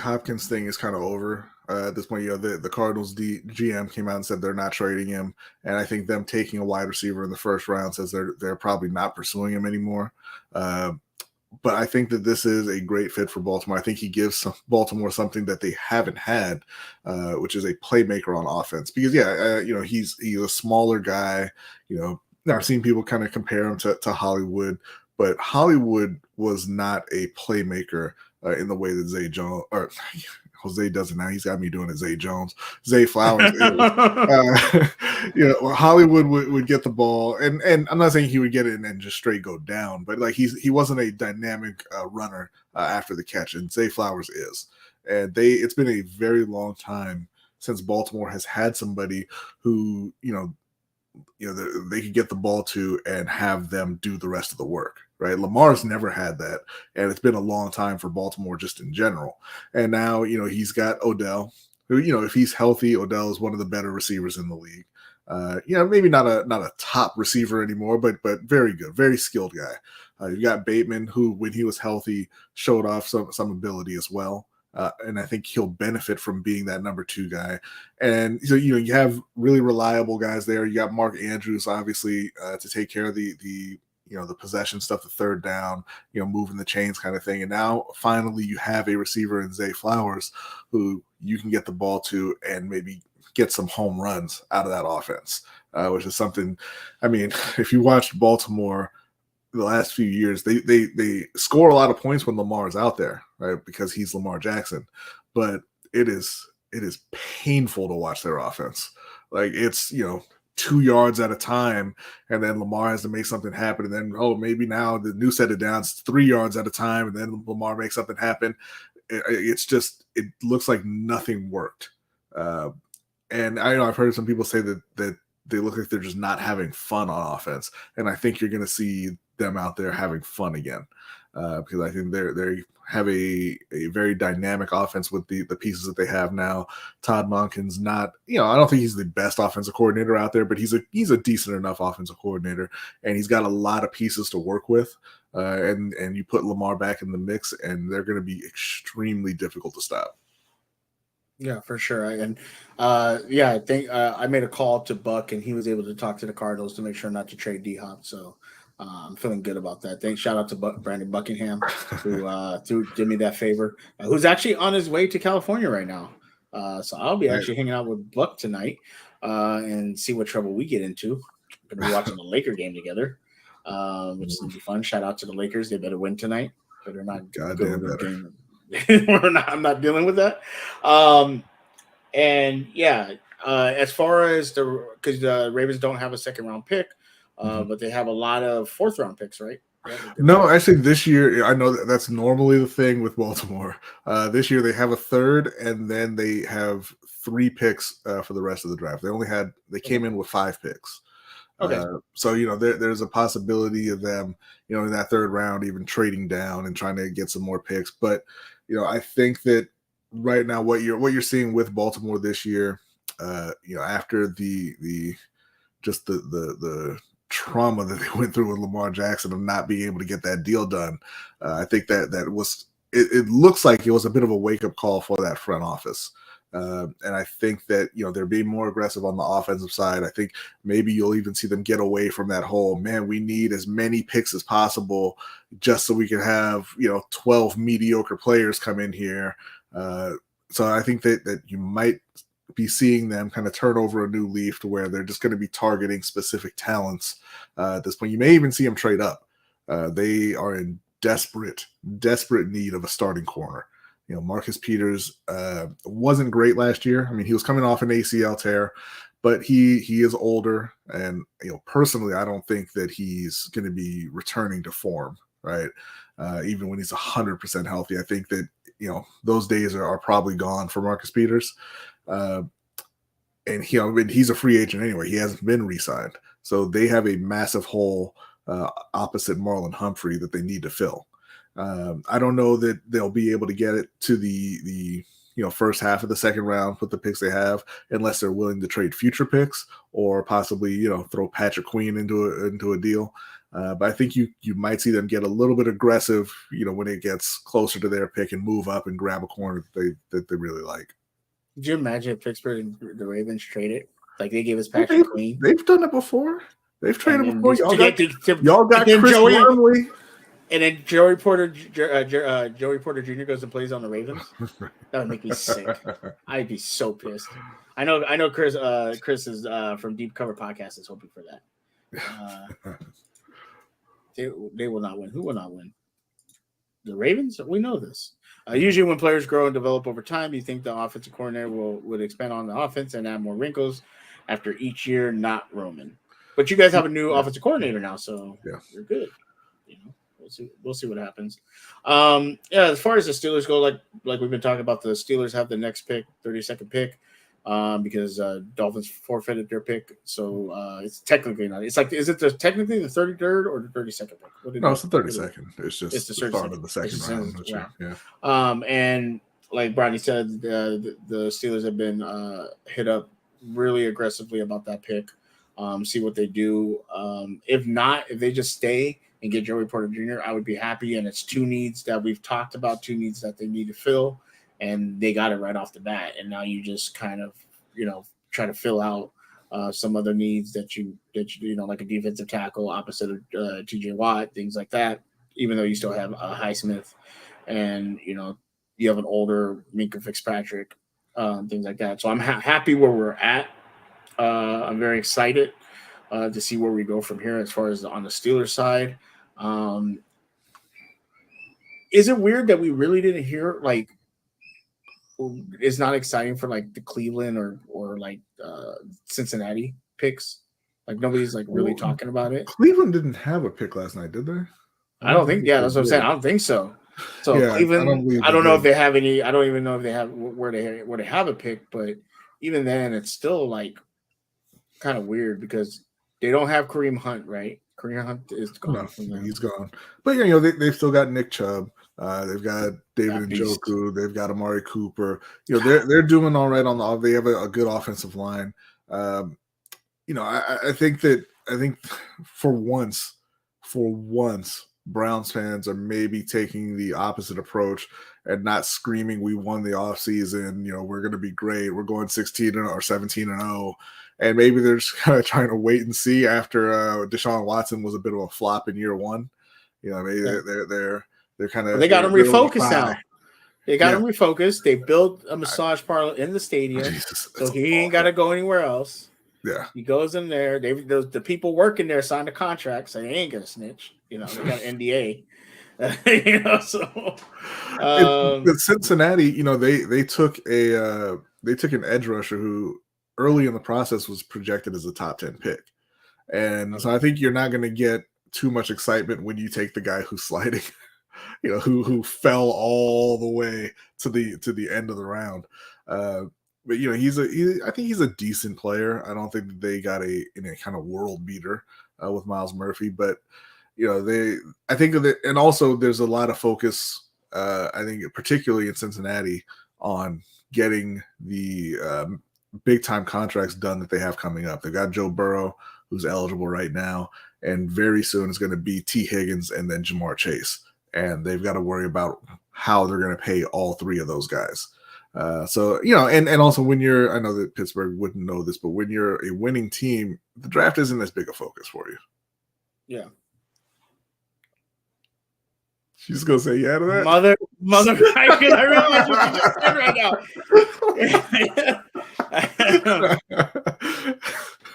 Hopkins thing is kind of over at this point. The Cardinals GM came out and said they're not trading him, and I think them taking a wide receiver in the first round says they're probably not pursuing him anymore. But I think that this is a great fit for Baltimore. I think he gives Baltimore something that they haven't had, which is a playmaker on offense. Because he's a smaller guy. I've seen people kind of compare him to Hollywood, but Hollywood was not a playmaker in the way that Zay Jones or Jose does it now. He's got me doing it. Zay Flowers. Hollywood would get the ball, and I'm not saying he would get it and then just straight go down, but like he wasn't a dynamic runner after the catch, and Zay Flowers is. And it's been a very long time since Baltimore has had somebody who they could get the ball to and have them do the rest of the work. Right, Lamar's never had that, and it's been a long time for Baltimore just in general. And now, he's got Odell, who, if he's healthy, Odell is one of the better receivers in the league. Maybe not a top receiver anymore, but very good, very skilled guy. You got Bateman, who, when he was healthy, showed off some ability as well. And I think he'll benefit from being that number 2 guy. And so, you have really reliable guys there. You got Mark Andrews, obviously, to take care of the possession stuff, the third down, moving the chains kind of thing. And now finally you have a receiver in Zay Flowers who you can get the ball to and maybe get some home runs out of that offense, which is something, if you watched Baltimore the last few years, they score a lot of points when Lamar is out there, right? Because he's Lamar Jackson, but it is painful to watch their offense. Like it's, 2 yards at a time, and then Lamar has to make something happen, and then maybe now the new set of downs 3 yards at a time, and then Lamar makes something happen. It looks like nothing worked. And I know I've heard some people say that they look like they're just not having fun on offense. And I think you're going to see them out there having fun again, because I think they have a very dynamic offense with the pieces that they have now. Todd Monken's not, I don't think he's the best offensive coordinator out there, but he's a decent enough offensive coordinator, and he's got a lot of pieces to work with. And you put Lamar back in the mix, and they're going to be extremely difficult to stop. Yeah, for sure. I think I made a call to Buck, and he was able to talk to the Cardinals to make sure not to trade D-Hop. So I'm feeling good about that. Shout out to Brandon Buckingham who did me that favor. Who's actually on his way to California right now. So I'll be actually hanging out with Buck tonight and see what trouble we get into. We're going to be watching the Laker game together, which is going to be fun. Shout out to the Lakers. They better win tonight. Better not goddamn better. Game. I'm not dealing with that. As far as because the Ravens don't have a second round pick, but they have a lot of fourth round picks, right? No, actually, this year I know that's normally the thing with Baltimore. This year they have a third, and then they have 3 picks for the rest of the draft. They came in with 5 picks. Okay. So there's a possibility of them, in that third round, even trading down and trying to get some more picks. But I think that right now what you're seeing with Baltimore this year, after the trauma that they went through with Lamar Jackson of not being able to get that deal done, I think that was it looks like it was a bit of a wake up call for that front office. And I think that, they're being more aggressive on the offensive side. I think maybe you'll even see them get away from that whole, man, we need as many picks as possible just so we can have, 12 mediocre players come in here. So I think that you might be seeing them kind of turn over a new leaf to where they're just going to be targeting specific talents. At this point, you may even see them trade up. They are in desperate need of a starting corner. Marcus Peters wasn't great last year. I mean, he was coming off an ACL tear, but he is older, and personally, I don't think that he's going to be returning to form, right? Even when he's 100% healthy, I think that those days are probably gone for Marcus Peters. And he's a free agent anyway. He hasn't been re-signed, so they have a massive hole opposite Marlon Humphrey that they need to fill. I don't know that they'll be able to get it to the first half of the second round with the picks they have, unless they're willing to trade future picks or possibly throw Patrick Queen into a deal. But I think you might see them get a little bit aggressive, when it gets closer to their pick and move up and grab a corner that they really like. Could you imagine if Pittsburgh and the Ravens traded? Like they gave us Patrick Queen. They've done it before. They've traded before. Y'all got Chris Wormley. And then Joey Porter Jr. goes and plays on the Ravens. That would make me sick. I'd be so pissed. I know Chris is from Deep Cover Podcast is hoping for that. They will not win. Who will not win? The Ravens? We know this. Usually when players grow and develop over time, you think the offensive coordinator would expand on the offense and add more wrinkles after each year, not Roman. But you guys have a new offensive coordinator now, so you're good. We'll see what happens. As far as the Steelers go, like we've been talking about, the Steelers have the next pick, 32nd pick, because Dolphins forfeited their pick. So it's technically not. It's like, is it technically the 33rd or the 32nd pick? No, it's the 32nd. It's just the start of the second round. Yeah. And like Bronny said, the Steelers have been hit up really aggressively about that pick. See what they do. If they just stay and get Joey Porter Jr., I would be happy. And it's 2 needs that we've talked about, 2 needs that they need to fill, and they got it right off the bat. And now you just kind of, try to fill out some other needs that you like a defensive tackle opposite of T.J. Watt, things like that. Even though you still have Highsmith, and you have an older Minkah Fitzpatrick, things like that. So I'm happy where we're at. I'm very excited to see where we go from here as far as on the Steelers side. Is it weird that we really didn't hear, like, it's not exciting for like the Cleveland or like Cincinnati picks? Like nobody's like really talking about it. Cleveland didn't have a pick last night, did they? I don't think. Yeah, that's what I'm saying. I don't think so. So Cleveland, I don't know if they have any. I don't even know if they have where they have a pick. But even then, it's still like kind of weird because they don't have Kareem Hunt, right? Kareem Hunt is No, gone from them. he's gone. But they've still got Nick Chubb. They've got David That beast. Njoku. They've got Amari Cooper. They're doing all right on the. They have a good offensive line. I think for once, Browns fans are maybe taking the opposite approach and not screaming, "We won the offseason. We're going to be great. We're going 16 or 17-0." And maybe they're just kind of trying to wait and see after Deshaun Watson was a bit of a flop in year one. Maybe they're kind of they got him refocused now. They got him Yeah. refocused. They built a massage parlor in the stadium, Jesus, so that's he ain't got to go anywhere else. Yeah. He goes in there. The people working there signed a contract, so they ain't gonna snitch. They got an NDA. So With Cincinnati, they took an edge rusher who early in the process was projected as a top 10 pick. And so I think you're not going to get too much excitement when you take the guy who's sliding, who fell all the way to the end of the round. But I think he's a decent player. I don't think that they got a kind of world beater with Miles Murphy, but I think of it, and also there's a lot of focus. I think particularly in Cincinnati on getting the big time contracts done that they have coming up. They've got Joe Burrow, who's eligible right now, and very soon is going to be T. Higgins and then Jamar Chase, and they've got to worry about how they're going to pay all three of those guys. And also when I know that Pittsburgh wouldn't know this, but when you're a winning team, the draft isn't as big a focus for you. Yeah. She's gonna say yeah to that. Mother! I realize what you just said right now.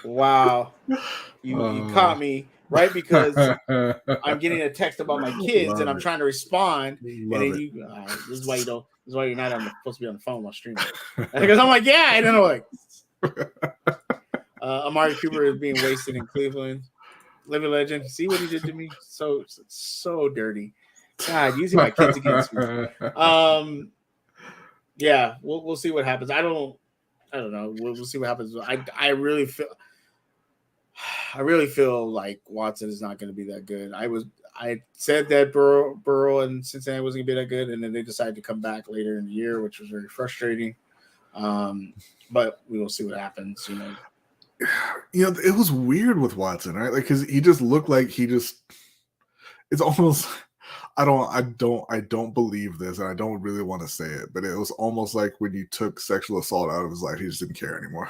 Wow, you caught me right because I'm getting a text about my kids and I'm trying to respond, and then this is why you don't. This is why you're not supposed to be on the phone while streaming. Because I'm like, yeah, I don't know. Amari Cooper is being wasted in Cleveland. Living legend. See what he did to me? So dirty. God, using my kids against me. Yeah, we'll see what happens. I don't know. We'll see what happens. I really feel like Watson is not going to be that good. I said that Burrow and Cincinnati wasn't going to be that good, and then they decided to come back later in the year, which was very frustrating. But we will see what happens. It was weird with Watson, right? Like, because he just looked like it's almost. I don't believe this, and I don't really want to say it, but it was almost like when you took sexual assault out of his life, he just didn't care anymore.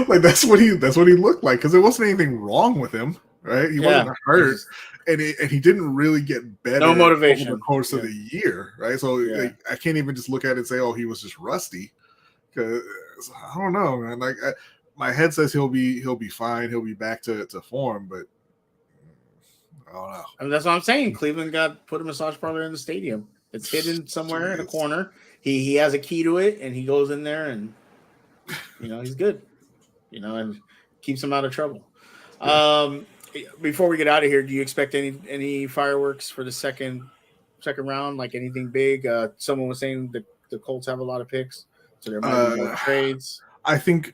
Like that's what he looked like, because there wasn't anything wrong with him, right? He wasn't hurt, and he didn't really get better. No motivation over the course of the year, right? So I can't even just look at it and say, oh, he was just rusty, because I don't know, man. Like my head says he'll be fine, he'll be back to form, but I don't know. I mean, that's what I'm saying. Cleveland put a massage parlor in the stadium. It's hidden somewhere in a corner. He has a key to it, and he goes in there, and he's good. And keeps him out of trouble. Before we get out of here, do you expect any fireworks for the second round? Like anything big? Someone was saying that the Colts have a lot of picks, so there might be more trades. I think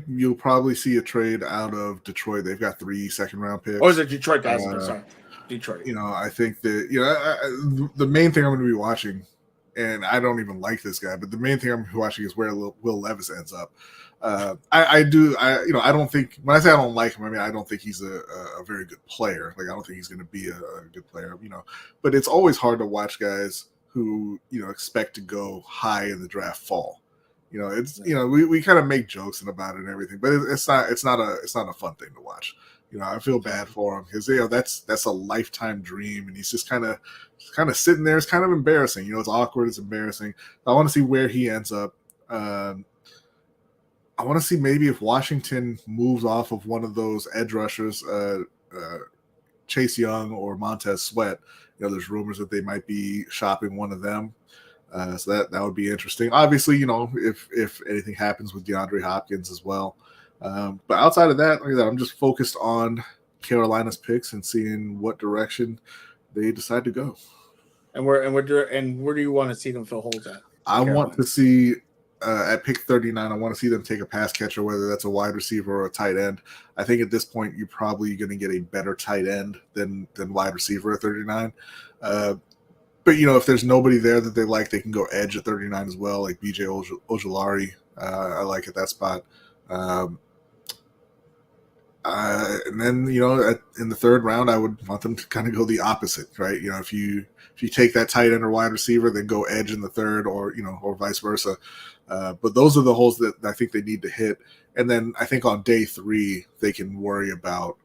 you'll probably see a trade out of Detroit. They've got 3 second-round picks. Or is it Detroit? Sorry, Detroit. I think that the main thing I'm going to be watching, and I don't even like this guy, but the main thing I'm going to be watching is where Will Levis ends up. I don't think, when I say I don't like him, I mean I don't think he's a very good player. Like I don't think he's going to be a good player. But it's always hard to watch guys who expect to go high in the draft fall. We kind of make jokes about it and everything, but it's not a fun thing to watch. I feel bad for him because that's a lifetime dream, and he's just kind of sitting there. It's kind of embarrassing. It's awkward. It's embarrassing. I want to see where he ends up. I want to see maybe if Washington moves off of one of those edge rushers, Chase Young or Montez Sweat. There's rumors that they might be shopping one of them. So that would be interesting. Obviously, if anything happens with DeAndre Hopkins as well. But outside of that, like I said, I'm just focused on Carolina's picks and seeing what direction they decide to go. And where do you want to see them fill holes at? I want to see at pick 39, I want to see them take a pass catcher, whether that's a wide receiver or a tight end. I think at this point, you're probably going to get a better tight end than wide receiver at 39. But, if there's nobody there that they like, they can go edge at 39 as well, like BJ Ojulari. I like at that spot. And then, in the third round, I would want them to kind of go the opposite, right? If you take that tight end or wide receiver, then go edge in the third, or vice versa. But those are the holes that I think they need to hit. And then I think on day 3, they can worry about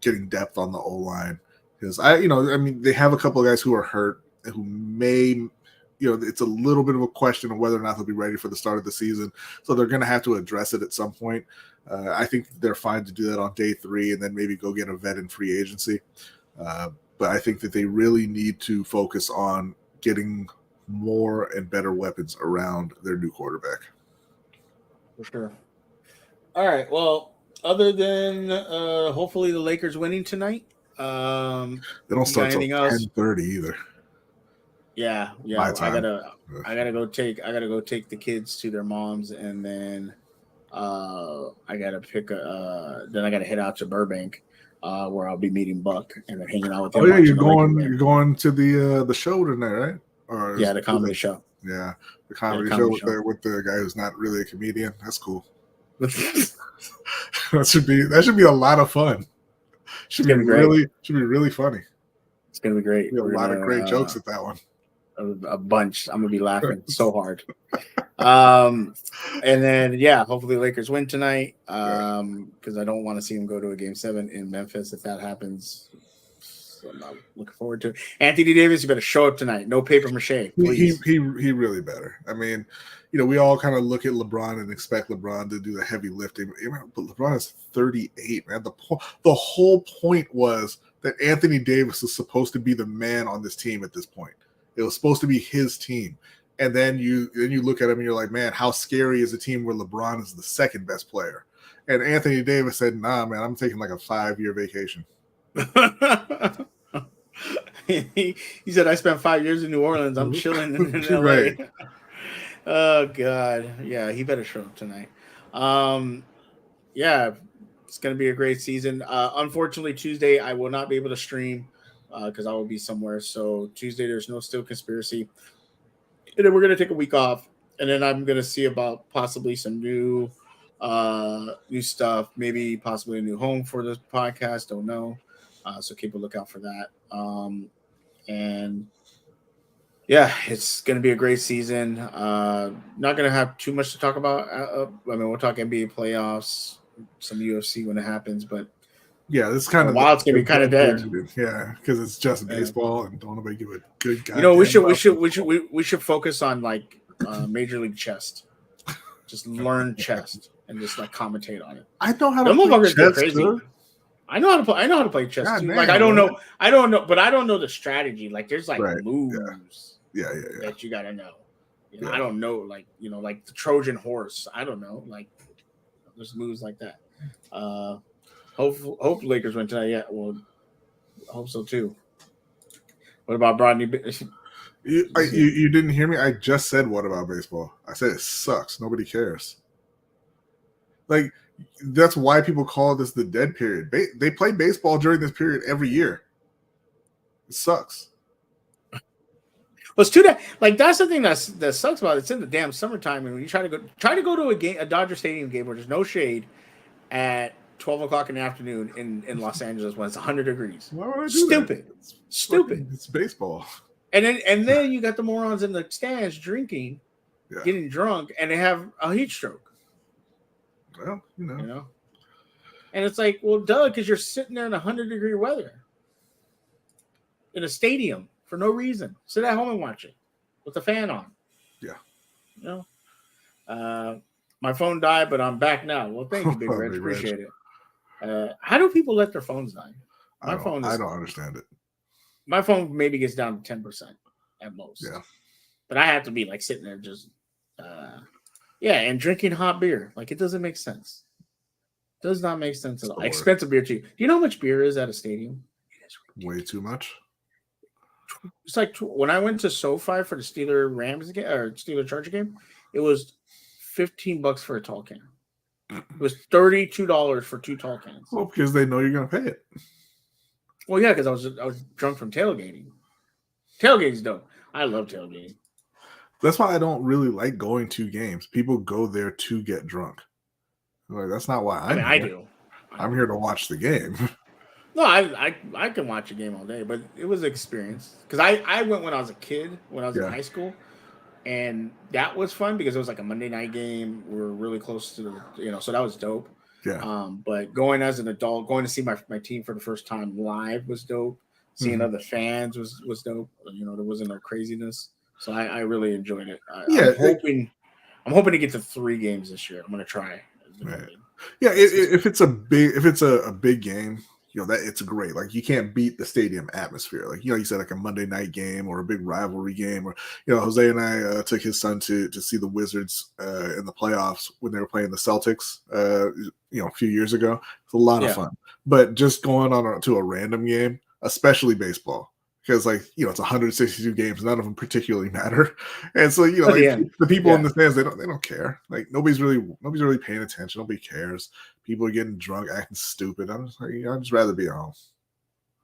getting depth on the O-line. Because they have a couple of guys who are hurt, who may, it's a little bit of a question of whether or not they'll be ready for the start of the season. So they're going to have to address it at some point. I think they're fine to do that on day 3 and then maybe go get a vet in free agency. But I think that they really need to focus on getting more and better weapons around their new quarterback. For sure. All right. Well, other than hopefully the Lakers winning tonight, they don't start till 10:30 either. Yeah. I gotta go take the kids to their moms, and then I gotta then I gotta head out to Burbank, where I'll be meeting Buck and then hanging out with him. Oh yeah, you're going to the show tonight, right? Or the comedy show. Yeah, the comedy show with the guy who's not really a comedian. That's cool. that should be a lot of fun. Should be really funny. It's gonna be great. A lot of great jokes at that one. A bunch. I'm gonna be laughing so hard. And then hopefully Lakers win tonight. Because I don't want to see them go to a game 7 in Memphis if that happens. So I'm not looking forward to it. Anthony Davis, you better show up tonight. No paper mache, please. He really better. I mean, we all kind of look at LeBron and expect LeBron to do the heavy lifting, but LeBron is 38, man. The whole point was that Anthony Davis is supposed to be the man on this team at this point. It was supposed to be his team. And then you look at him and you're like, man, how scary is a team where LeBron is the second best player? And Anthony Davis said, nah, man, I'm taking like a 5-year vacation. He said, I spent 5 years in New Orleans. I'm chilling in LA. Right. Oh, God. Yeah, he better show up tonight. It's going to be a great season. Unfortunately, Tuesday, I will not be able to stream because I will be somewhere. So Tuesday, there's no Still Conspiracy. And then we're going to take a week off. And then I'm going to see about possibly some new stuff, maybe possibly a new home for this podcast. Don't know. So keep a lookout for that. It's going to be a great season. Not going to have too much to talk about. We'll talk NBA playoffs, some UFC when it happens, but it's kind of it's going to be kind of dead. Yeah, because it's just baseball and don't nobody give a good guy. We should focus on like Major League Chess. Just learn chess and just like commentate on it. I know how to play chess. Crazy. I know how to play chess too. Like I don't know, but I don't know the strategy. Like there's like moves that you gotta know. I don't know, like like the Trojan horse. I don't know, like there's moves like that. Hope Lakers win tonight. Yeah, well, I hope so too. What about Rodney? You didn't hear me? I just said what about baseball? I said it sucks. Nobody cares. Like. That's why people call this the dead period. They play baseball during this period every year. It sucks. Well, it's too that like that's the thing that sucks about it. It's in the damn summertime, and when you try to go to a Dodger Stadium game where there's no shade at 12 o'clock in the afternoon in Los Angeles when it's 100 degrees. Why would I do Stupid. That? Stupid. It's baseball. And then you got the morons in the stands drinking, getting drunk, and they have a heat stroke. Well, and it's like, well, duh, because you're sitting there in 100-degree weather in a stadium for no reason. Sit at home and watch it with the fan on. Yeah. My phone died, but I'm back now. Well, thank you, Big Red. Appreciate it. How do people let their phones die? I don't understand it. My phone maybe gets down to 10% at most. Yeah. But I have to be like sitting there just. And drinking hot beer. Like, it doesn't make sense. Does not make sense at all. Expensive beer, too. Do you know how much beer is at a stadium? Way too much. It's like when I went to SoFi for the Steeler Rams game or Steeler Charger game, It was $15 for a tall can. It was $32 for 2 tall cans. Well, because they know you're gonna pay it. Well, yeah, because I was drunk from tailgating. Tailgating's dope. I love tailgating. That's why I don't really like going to games. People go there to get drunk. Like, that's not why I'm I mean, here. I do. I'm here to watch the game. No, I can watch a game all day, but it was an experience because I went when I was a kid, when I was in Yeah. high school, and that was fun because it was like a Monday night game. We were really close to the, so that was dope. Yeah. But going as an adult, going to see my team for the first time live was dope. Seeing other fans was dope. There wasn't no craziness, so I really enjoyed it. I'm hoping to get to 3 games this year. I'm gonna try. Right. Yeah, if it's a big game, that it's great. Like, you can't beat the stadium atmosphere. Like, you said, like a Monday night game or a big rivalry game, or Jose and I took his son to see the Wizards in the playoffs when they were playing the Celtics. A few years ago. It's a lot of fun. But just going to a random game, especially baseball, because it's 162 games, none of them particularly matter, and so the people in the stands, they don't care. Like, nobody's really paying attention. Nobody cares. People are getting drunk, acting stupid. I'm just like, I'd just rather be at home.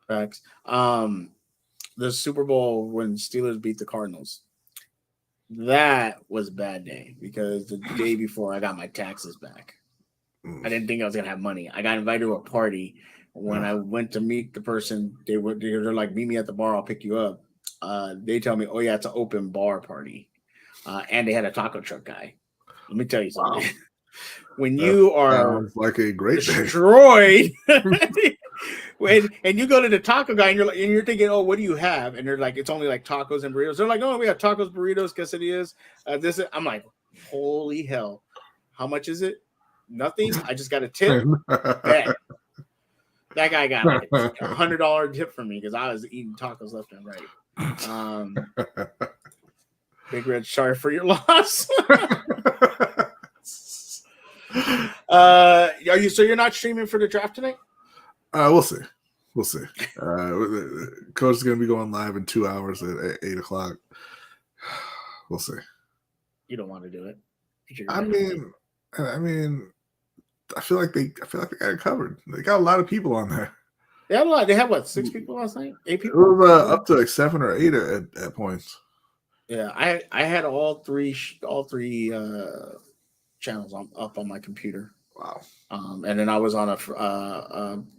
Facts. The Super Bowl when Steelers beat the Cardinals, that was a bad day because the day before I got my taxes back. I didn't think I was gonna have money. I got invited to a party. When I went to meet the person, they're like, meet me at the bar, I'll pick you up. They tell me, oh yeah, it's an open bar party. And they had a taco truck guy. Let me tell you something. Wow. When you are like a great destroyed, and you go to the taco guy and you're thinking, oh, what do you have? And they're like, it's only like tacos and burritos. They're like, no, we have tacos, burritos, quesadillas. I'm like, holy hell, how much is it? Nothing. I just got a tip. That guy got like a $100 tip from me because I was eating tacos left and right. Big Red, sorry for your loss. So you're not streaming for the draft tonight? We'll see. Coach is going to be going live in 2 hours at 8 o'clock. We'll see. You don't want to do it. I mean, I feel like they got it covered. They got a lot of people on there. They had a lot. They had what, 6 people last night? 8 people? It was up to like 7 or 8 at points. Yeah, I had all three channels up on my computer. Wow. And then I was on a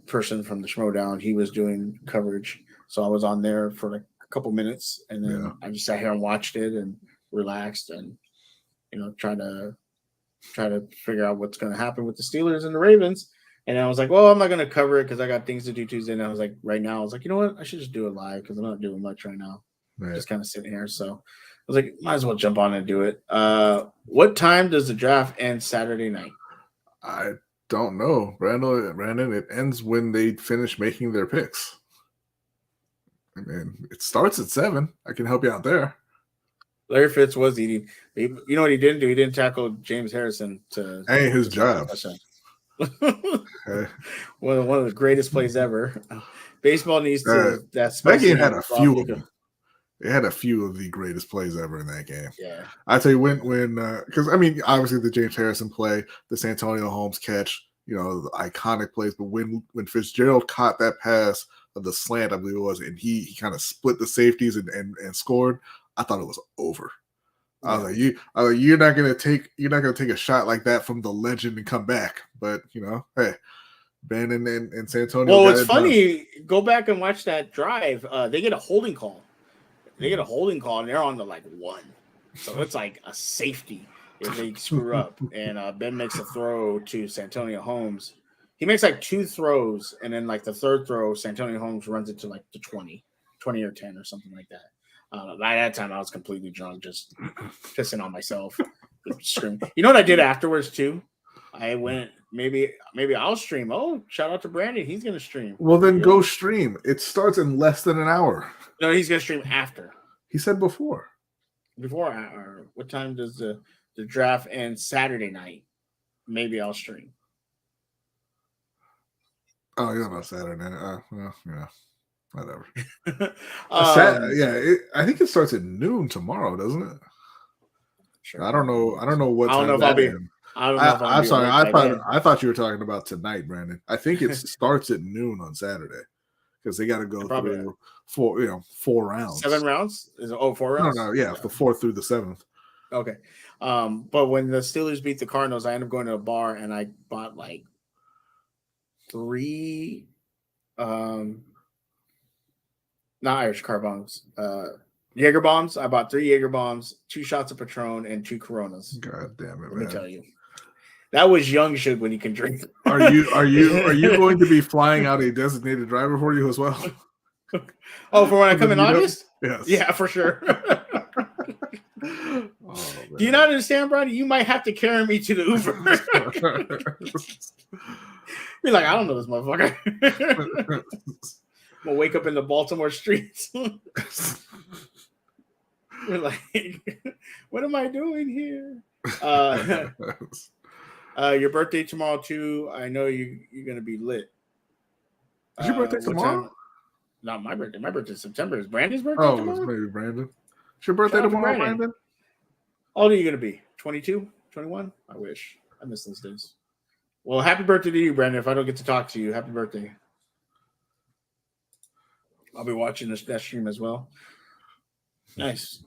person from the Schmodown. He was doing coverage, so I was on there for like a couple minutes, and then I just sat here and watched it and relaxed, and try to figure out what's going to happen with the Steelers and the Ravens. And I was like, well, I'm not going to cover it because I got things to do Tuesday. And I was like, right now, I was like, you know what? I should just do it live because I'm not doing much right now. Right. Just kind of sitting here. So I was like, might as well jump on and do it. What time does the draft end Saturday night? I don't know, Brandon. It ends when they finish making their picks. I mean, it starts at 7. I can help you out there. Larry Fitz was eating. You know what he didn't do? He didn't tackle James Harrison to. Ain't his job. One of the greatest plays ever. Baseball needs to. That game had a few of them. It had a few of the greatest plays ever in that game. Yeah, I tell you when because obviously the James Harrison play, the Santonio Holmes catch, the iconic plays. But when Fitzgerald caught that pass of the slant, I believe it was, and he kind of split the safeties and scored, I thought it was over. I was like, you're not gonna take a shot like that from the legend and come back. But hey, Ben and Santonio. Well, it's funny. Go back and watch that drive. They get a holding call. And they're on the 1. So it's like a safety if they screw up. And Ben makes a throw to Santonio Holmes. He makes 2 throws, and then the third throw, Santonio Holmes runs it to the 20 or 10 or something like that. By that time, I was completely drunk, just pissing on myself. Screaming. You know what I did afterwards too? I went, maybe I'll stream. Oh, shout out to Brandon. He's going to stream. Well, then go stream. It starts in less than an hour. No, he's going to stream after. He said before. Or what time does the draft end Saturday night? Maybe I'll stream. Oh, you're not Saturday night. Well, yeah. Whatever. I think it starts at noon tomorrow, doesn't it? Sure. I don't know. I don't know what I don't time know if I'll that be. ends. I don't know if I'll I'm be sorry. awake by then. I thought you were talking about tonight, Brandon. I think it starts at noon on Saturday because they got to go Probably through 4 rounds. 7 rounds. Is it 4 No, rounds? no, yeah, the 4th through the 7th. Okay. But when the Steelers beat the Cardinals, I ended up going to a bar and I bought like 3 not Irish car bombs. Jaeger bombs. I bought 3 Jaeger bombs, 2 shots of Patron, and 2 Coronas. God damn it, Let me man! tell you, that was young Suge when he can drink. Are you going to be flying out a designated driver for you as well? Oh, for when I For the come in meetup? August? Yes. Yeah, for sure. Oh, Do you not understand, Brady? You might have to carry me to the Uber. You're like, I don't know this motherfucker. I'm gonna wake up in the Baltimore streets. You're like, what am I doing here? Your birthday tomorrow too. I know you're gonna be lit. Is your birthday What tomorrow? time? Not my birthday. My birthday's September. Is Brandon's birthday Oh, it's tomorrow? maybe Brandon. It's your birthday Shout out to tomorrow, Brandon. Brandon? How old are you gonna be? 22? 21? I wish. I miss those days. Well, happy birthday to you, Brandon. If I don't get to talk to you, happy birthday. I'll be watching that stream as well. Nice.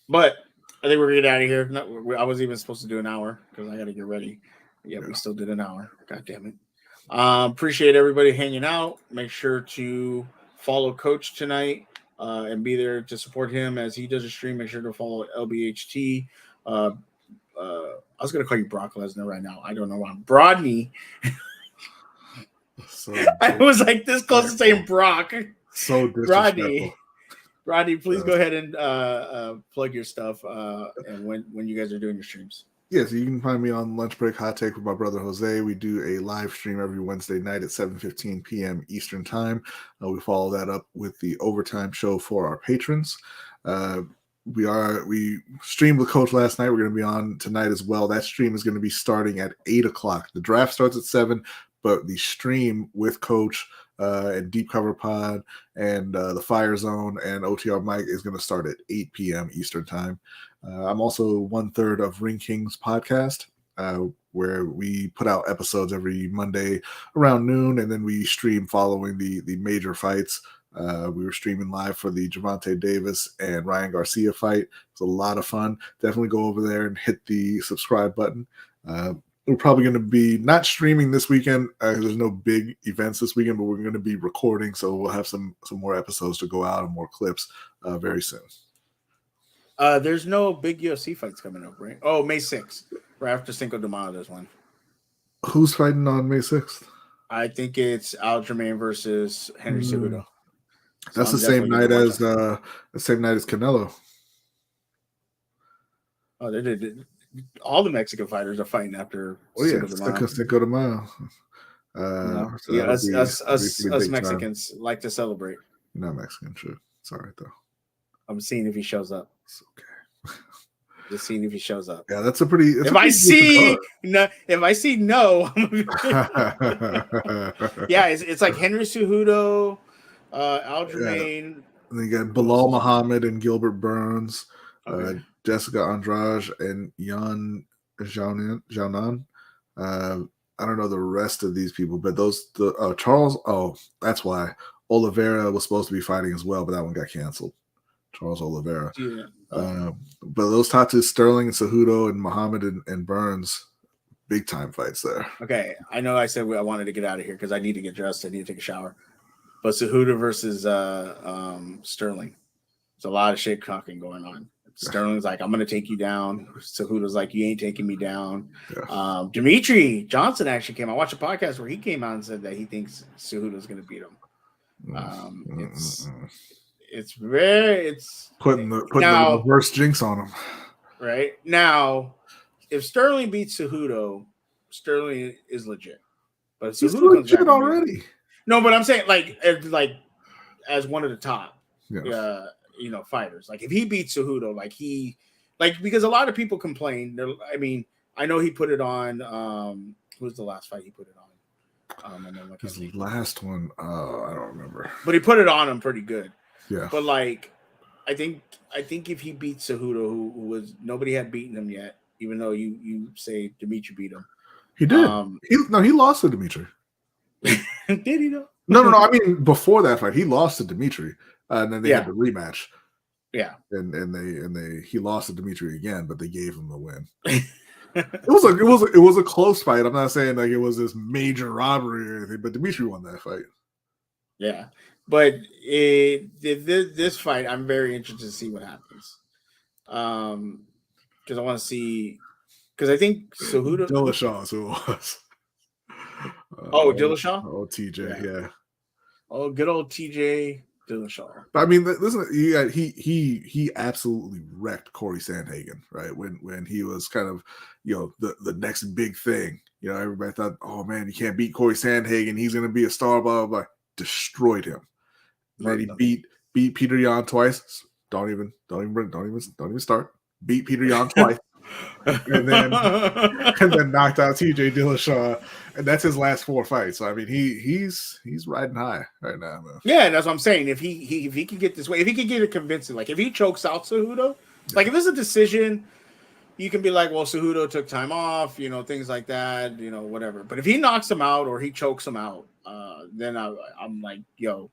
But I think we're gonna get out of here. I was even supposed to do an hour because I got to get ready. Yeah, we still did an hour. God damn it. Appreciate everybody hanging out. Make sure to follow Coach tonight and be there to support him as he does a stream. Make sure to follow LBHT. I was gonna call you Brock Lesnar right now. I don't know why. Brodney. So I was like this close to saying Brock. So disrespectful. Rodney, please go ahead and plug your stuff and when you guys are doing your streams. Yes, you can find me on Lunch Break Hot Take with my brother Jose. We do a live stream every Wednesday night at 7:15 p.m. Eastern Time. We follow that up with the overtime show for our patrons. We streamed with Coach last night. We're going to be on tonight as well. That stream is going to be starting at 8:00. The draft starts at 7, but the stream with Coach and Deep Cover Pod and the Fire Zone and OTR Mike is going to start at 8 p.m. Eastern Time. I'm also 1/3 of Ring Kings podcast, where we put out episodes every Monday around noon, and then we stream following the major fights. We were streaming live for the Javante Davis and Ryan Garcia fight. It was a lot of fun. Definitely go over there and hit the subscribe button. We're probably going to be not streaming this weekend. There's no big events this weekend, but we're going to be recording, so we'll have some more episodes to go out and more clips very soon. There's no big UFC fights coming up, right? Oh, May 6th. Right after Cinco de Mayo, there's one. Who's fighting on May 6th? I think it's Aljamain versus Henry Cejudo. That's the same night as Canelo. Oh, they did. All the Mexican fighters are fighting after Cinco de Mayo. Us Mexicans time. like to celebrate. You're not Mexican, sure. Sorry though. I'm seeing if he shows up. It's okay. Just seeing if he shows up. Yeah, that's a pretty. If I see no, yeah, it's like Henry Cejudo, Aljamain. Yeah. And then you got Bilal Muhammad and Gilbert Burns, Jessica Andrade and Jan Jianan. I don't know the rest of these people, but Charles. Oh, that's why Oliveira was supposed to be fighting as well, but that one got canceled. Charles Oliveira. Yeah. But those top two, Sterling and Cejudo and Muhammad and Burns, big time fights there. Okay, I know I said I wanted to get out of here because I need to get dressed. I need to take a shower. But Cejudo versus Sterling. There's a lot of shit talking going on. Sterling's like, I'm going to take you down. Cejudo's like, you ain't taking me down. Yeah. Dimitri Johnson actually came. I watched a podcast where he came out and said that he thinks Cejudo's going to beat him. It's putting the reverse jinx on him. Right now, if Sterling beats Cejudo, Sterling is legit. But if he's Cejudo legit already. No, but I'm saying like as one of the top, fighters. Like if he beats Cejudo, because a lot of people complain. I mean, I know he put it on. Who was the last fight he put it on? His last one, I don't remember. But he put it on him pretty good. Yeah. But like, I think if he beats Cejudo, who was nobody had beaten him yet, even though you say Dimitri beat him. He did. He lost to Dimitri. Did he though? No. I mean, before that fight, he lost to Dimitri, and then they had the rematch. Yeah, and he lost to Dimitri again, but they gave him the win. It was a close fight. I'm not saying like it was this major robbery or anything, but Dimitri won that fight. Yeah, but this fight, I'm very interested to see what happens. Because I want to see. Because I think Cejudo. Dillashaw is who it was. Dillashaw. Oh, TJ, yeah. Oh, good old TJ Dillashaw. But I mean, listen, he absolutely wrecked Corey Sandhagen, right? When he was kind of, the next big thing. Everybody thought, oh man, you can't beat Corey Sandhagen. He's gonna be a star. Blah blah blah. Destroyed him. And then he beat Peter Yan twice. Don't even start. Beat Peter Yan twice. and then knocked out TJ Dillashaw, and that's his last 4 fights. So I mean, he's riding high right now, man. Yeah, that's what I'm saying. If he can get this way, if he can get it convincing, like if he chokes out Cejudo, like if it's a decision, you can be like, well, Cejudo took time off, things like that, whatever. But if he knocks him out or he chokes him out, then I'm like, yo.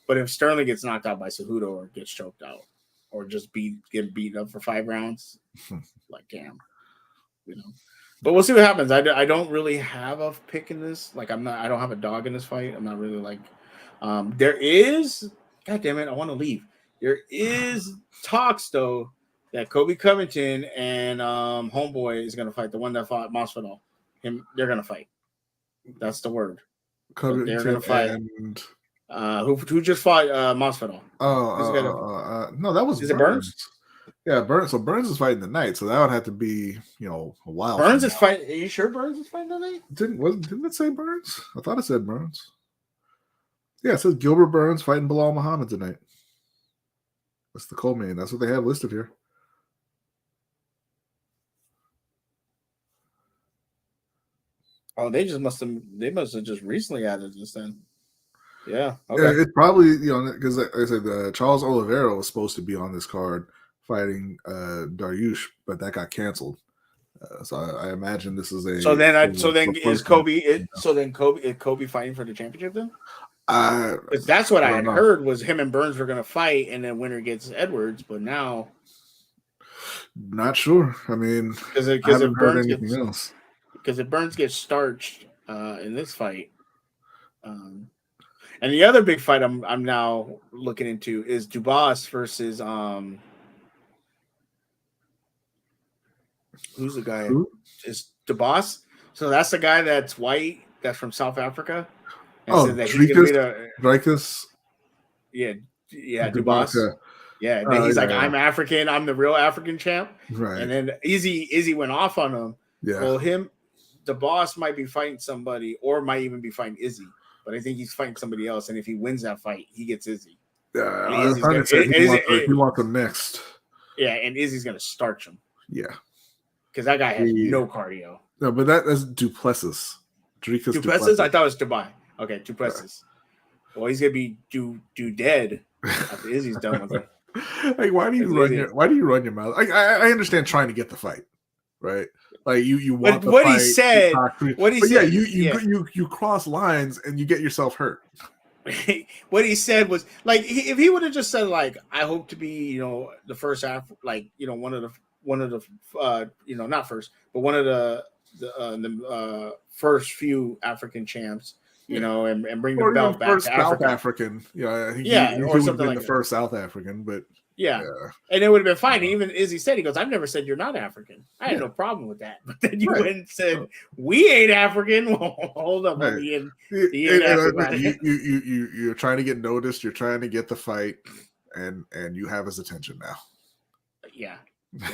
But if Sterling gets knocked out by Cejudo or gets choked out or just get beaten up for 5 rounds, like damn, But we'll see what happens. I don't really have a pick in this. Like I don't have a dog in this fight. I'm not really like. There is, God damn it, I want to leave. There is talks though that Kobe Covington and Homeboy is gonna fight, the one that fought Masvidal. They're gonna fight. That's the word. Covington, they're gonna fight. And who just fought Masvidal? No, that was Burns. Yeah, Burns. So Burns is fighting tonight, so that would have to be, a while. Burns is fighting. Are you sure Burns is fighting tonight? Didn't it say Burns? I thought it said Burns. Yeah, it says Gilbert Burns fighting Bilal Muhammad tonight. That's the co-main. That's what they have listed here. Oh, they must have just recently added this then. Yeah. Okay. Yeah, it probably, because like I said, Charles Oliveira was supposed to be on this card fighting Dariush, but that got canceled. So I imagine this is a. So then is Kobe? Is Kobe fighting for the championship then? Because that's what I had heard was him and Burns were going to fight, and then winner gets Edwards. But now, not sure. I mean, because if Burns gets starched in this fight, and the other big fight I'm now looking into is Dubois versus who's the guy? Is Dubois? So that's the guy that's white, that's from South Africa. Dreykus. Yeah, Dubois. Yeah, he's like, I'm African. I'm the real African champ. Right. And then Izzy went off on him. Yeah. Well, Dubois might be fighting somebody, or might even be fighting Izzy. But I think he's fighting somebody else. And if he wins that fight, he gets Izzy. Yeah, he wants him next. Yeah, and Izzy's gonna starch him. Yeah, because that guy has no cardio. No, but that's Duplessis. Duplessis. I thought it was Dubai. Okay, Duplessis. Yeah. Well, he's gonna be dead after Izzy's done with him. Like, why do you run your mouth? I understand trying to get the fight, right? Like you want the what fight. He said. You cross lines and you get yourself hurt. What he said was like, if he would have just said like, I hope to be the first one of the not first, but one of the first few African champs. And bring the belt back to South African. I think he or something been like the first South African, but yeah. And it would have been fine. And even Izzy said, he goes, I've never said you're not African. I had no problem with that. But then you went and said, we ain't African. Well, hold up. Right. You're trying to get noticed. You're trying to get the fight, and you have his attention now. Yeah.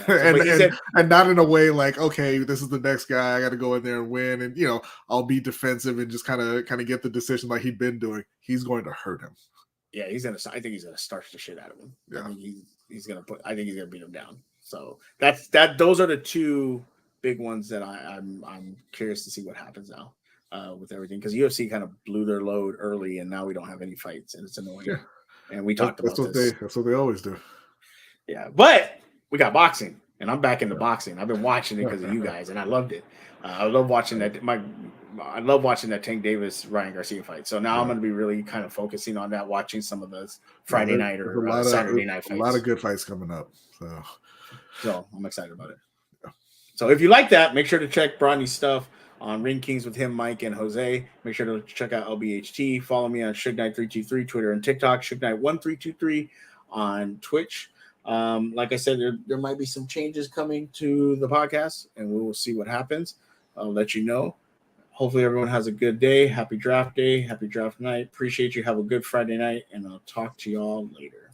And not in a way like, okay, this is the next guy, I got to go in there and win, and I'll be defensive and just kind of get the decision like he'd been doing. He's going to hurt him. Yeah, I think he's gonna starch the shit out of him. Yeah. I think he's gonna beat him down. So those are the two big ones that I'm curious to see what happens now with everything, because UFC kind of blew their load early, and now we don't have any fights, and it's annoying. Yeah. And we talked about this. That's what they always do. Yeah, but we got boxing, and I'm back into boxing. I've been watching it because of you guys, and I loved it. I love watching that. I love watching that Tank Davis Ryan Garcia fight. So now I'm going to be really kind of focusing on that, watching some of those Friday night there's or Saturday night a fights. lot of good fights coming up. So I'm excited about it. So if you like that, make sure to check Bronny's stuff on Ring Kings with him, Mike, and Jose. Make sure to check out LBHT. Follow me on Suge Knight 323 Twitter and TikTok. Suge Knight 1323 on Twitch. Like I said, there might be some changes coming to the podcast, and we will see what happens. I'll let you know. Hopefully everyone has a good day. Happy draft day. Happy draft night. Appreciate you. Have a good Friday night, and I'll talk to y'all later.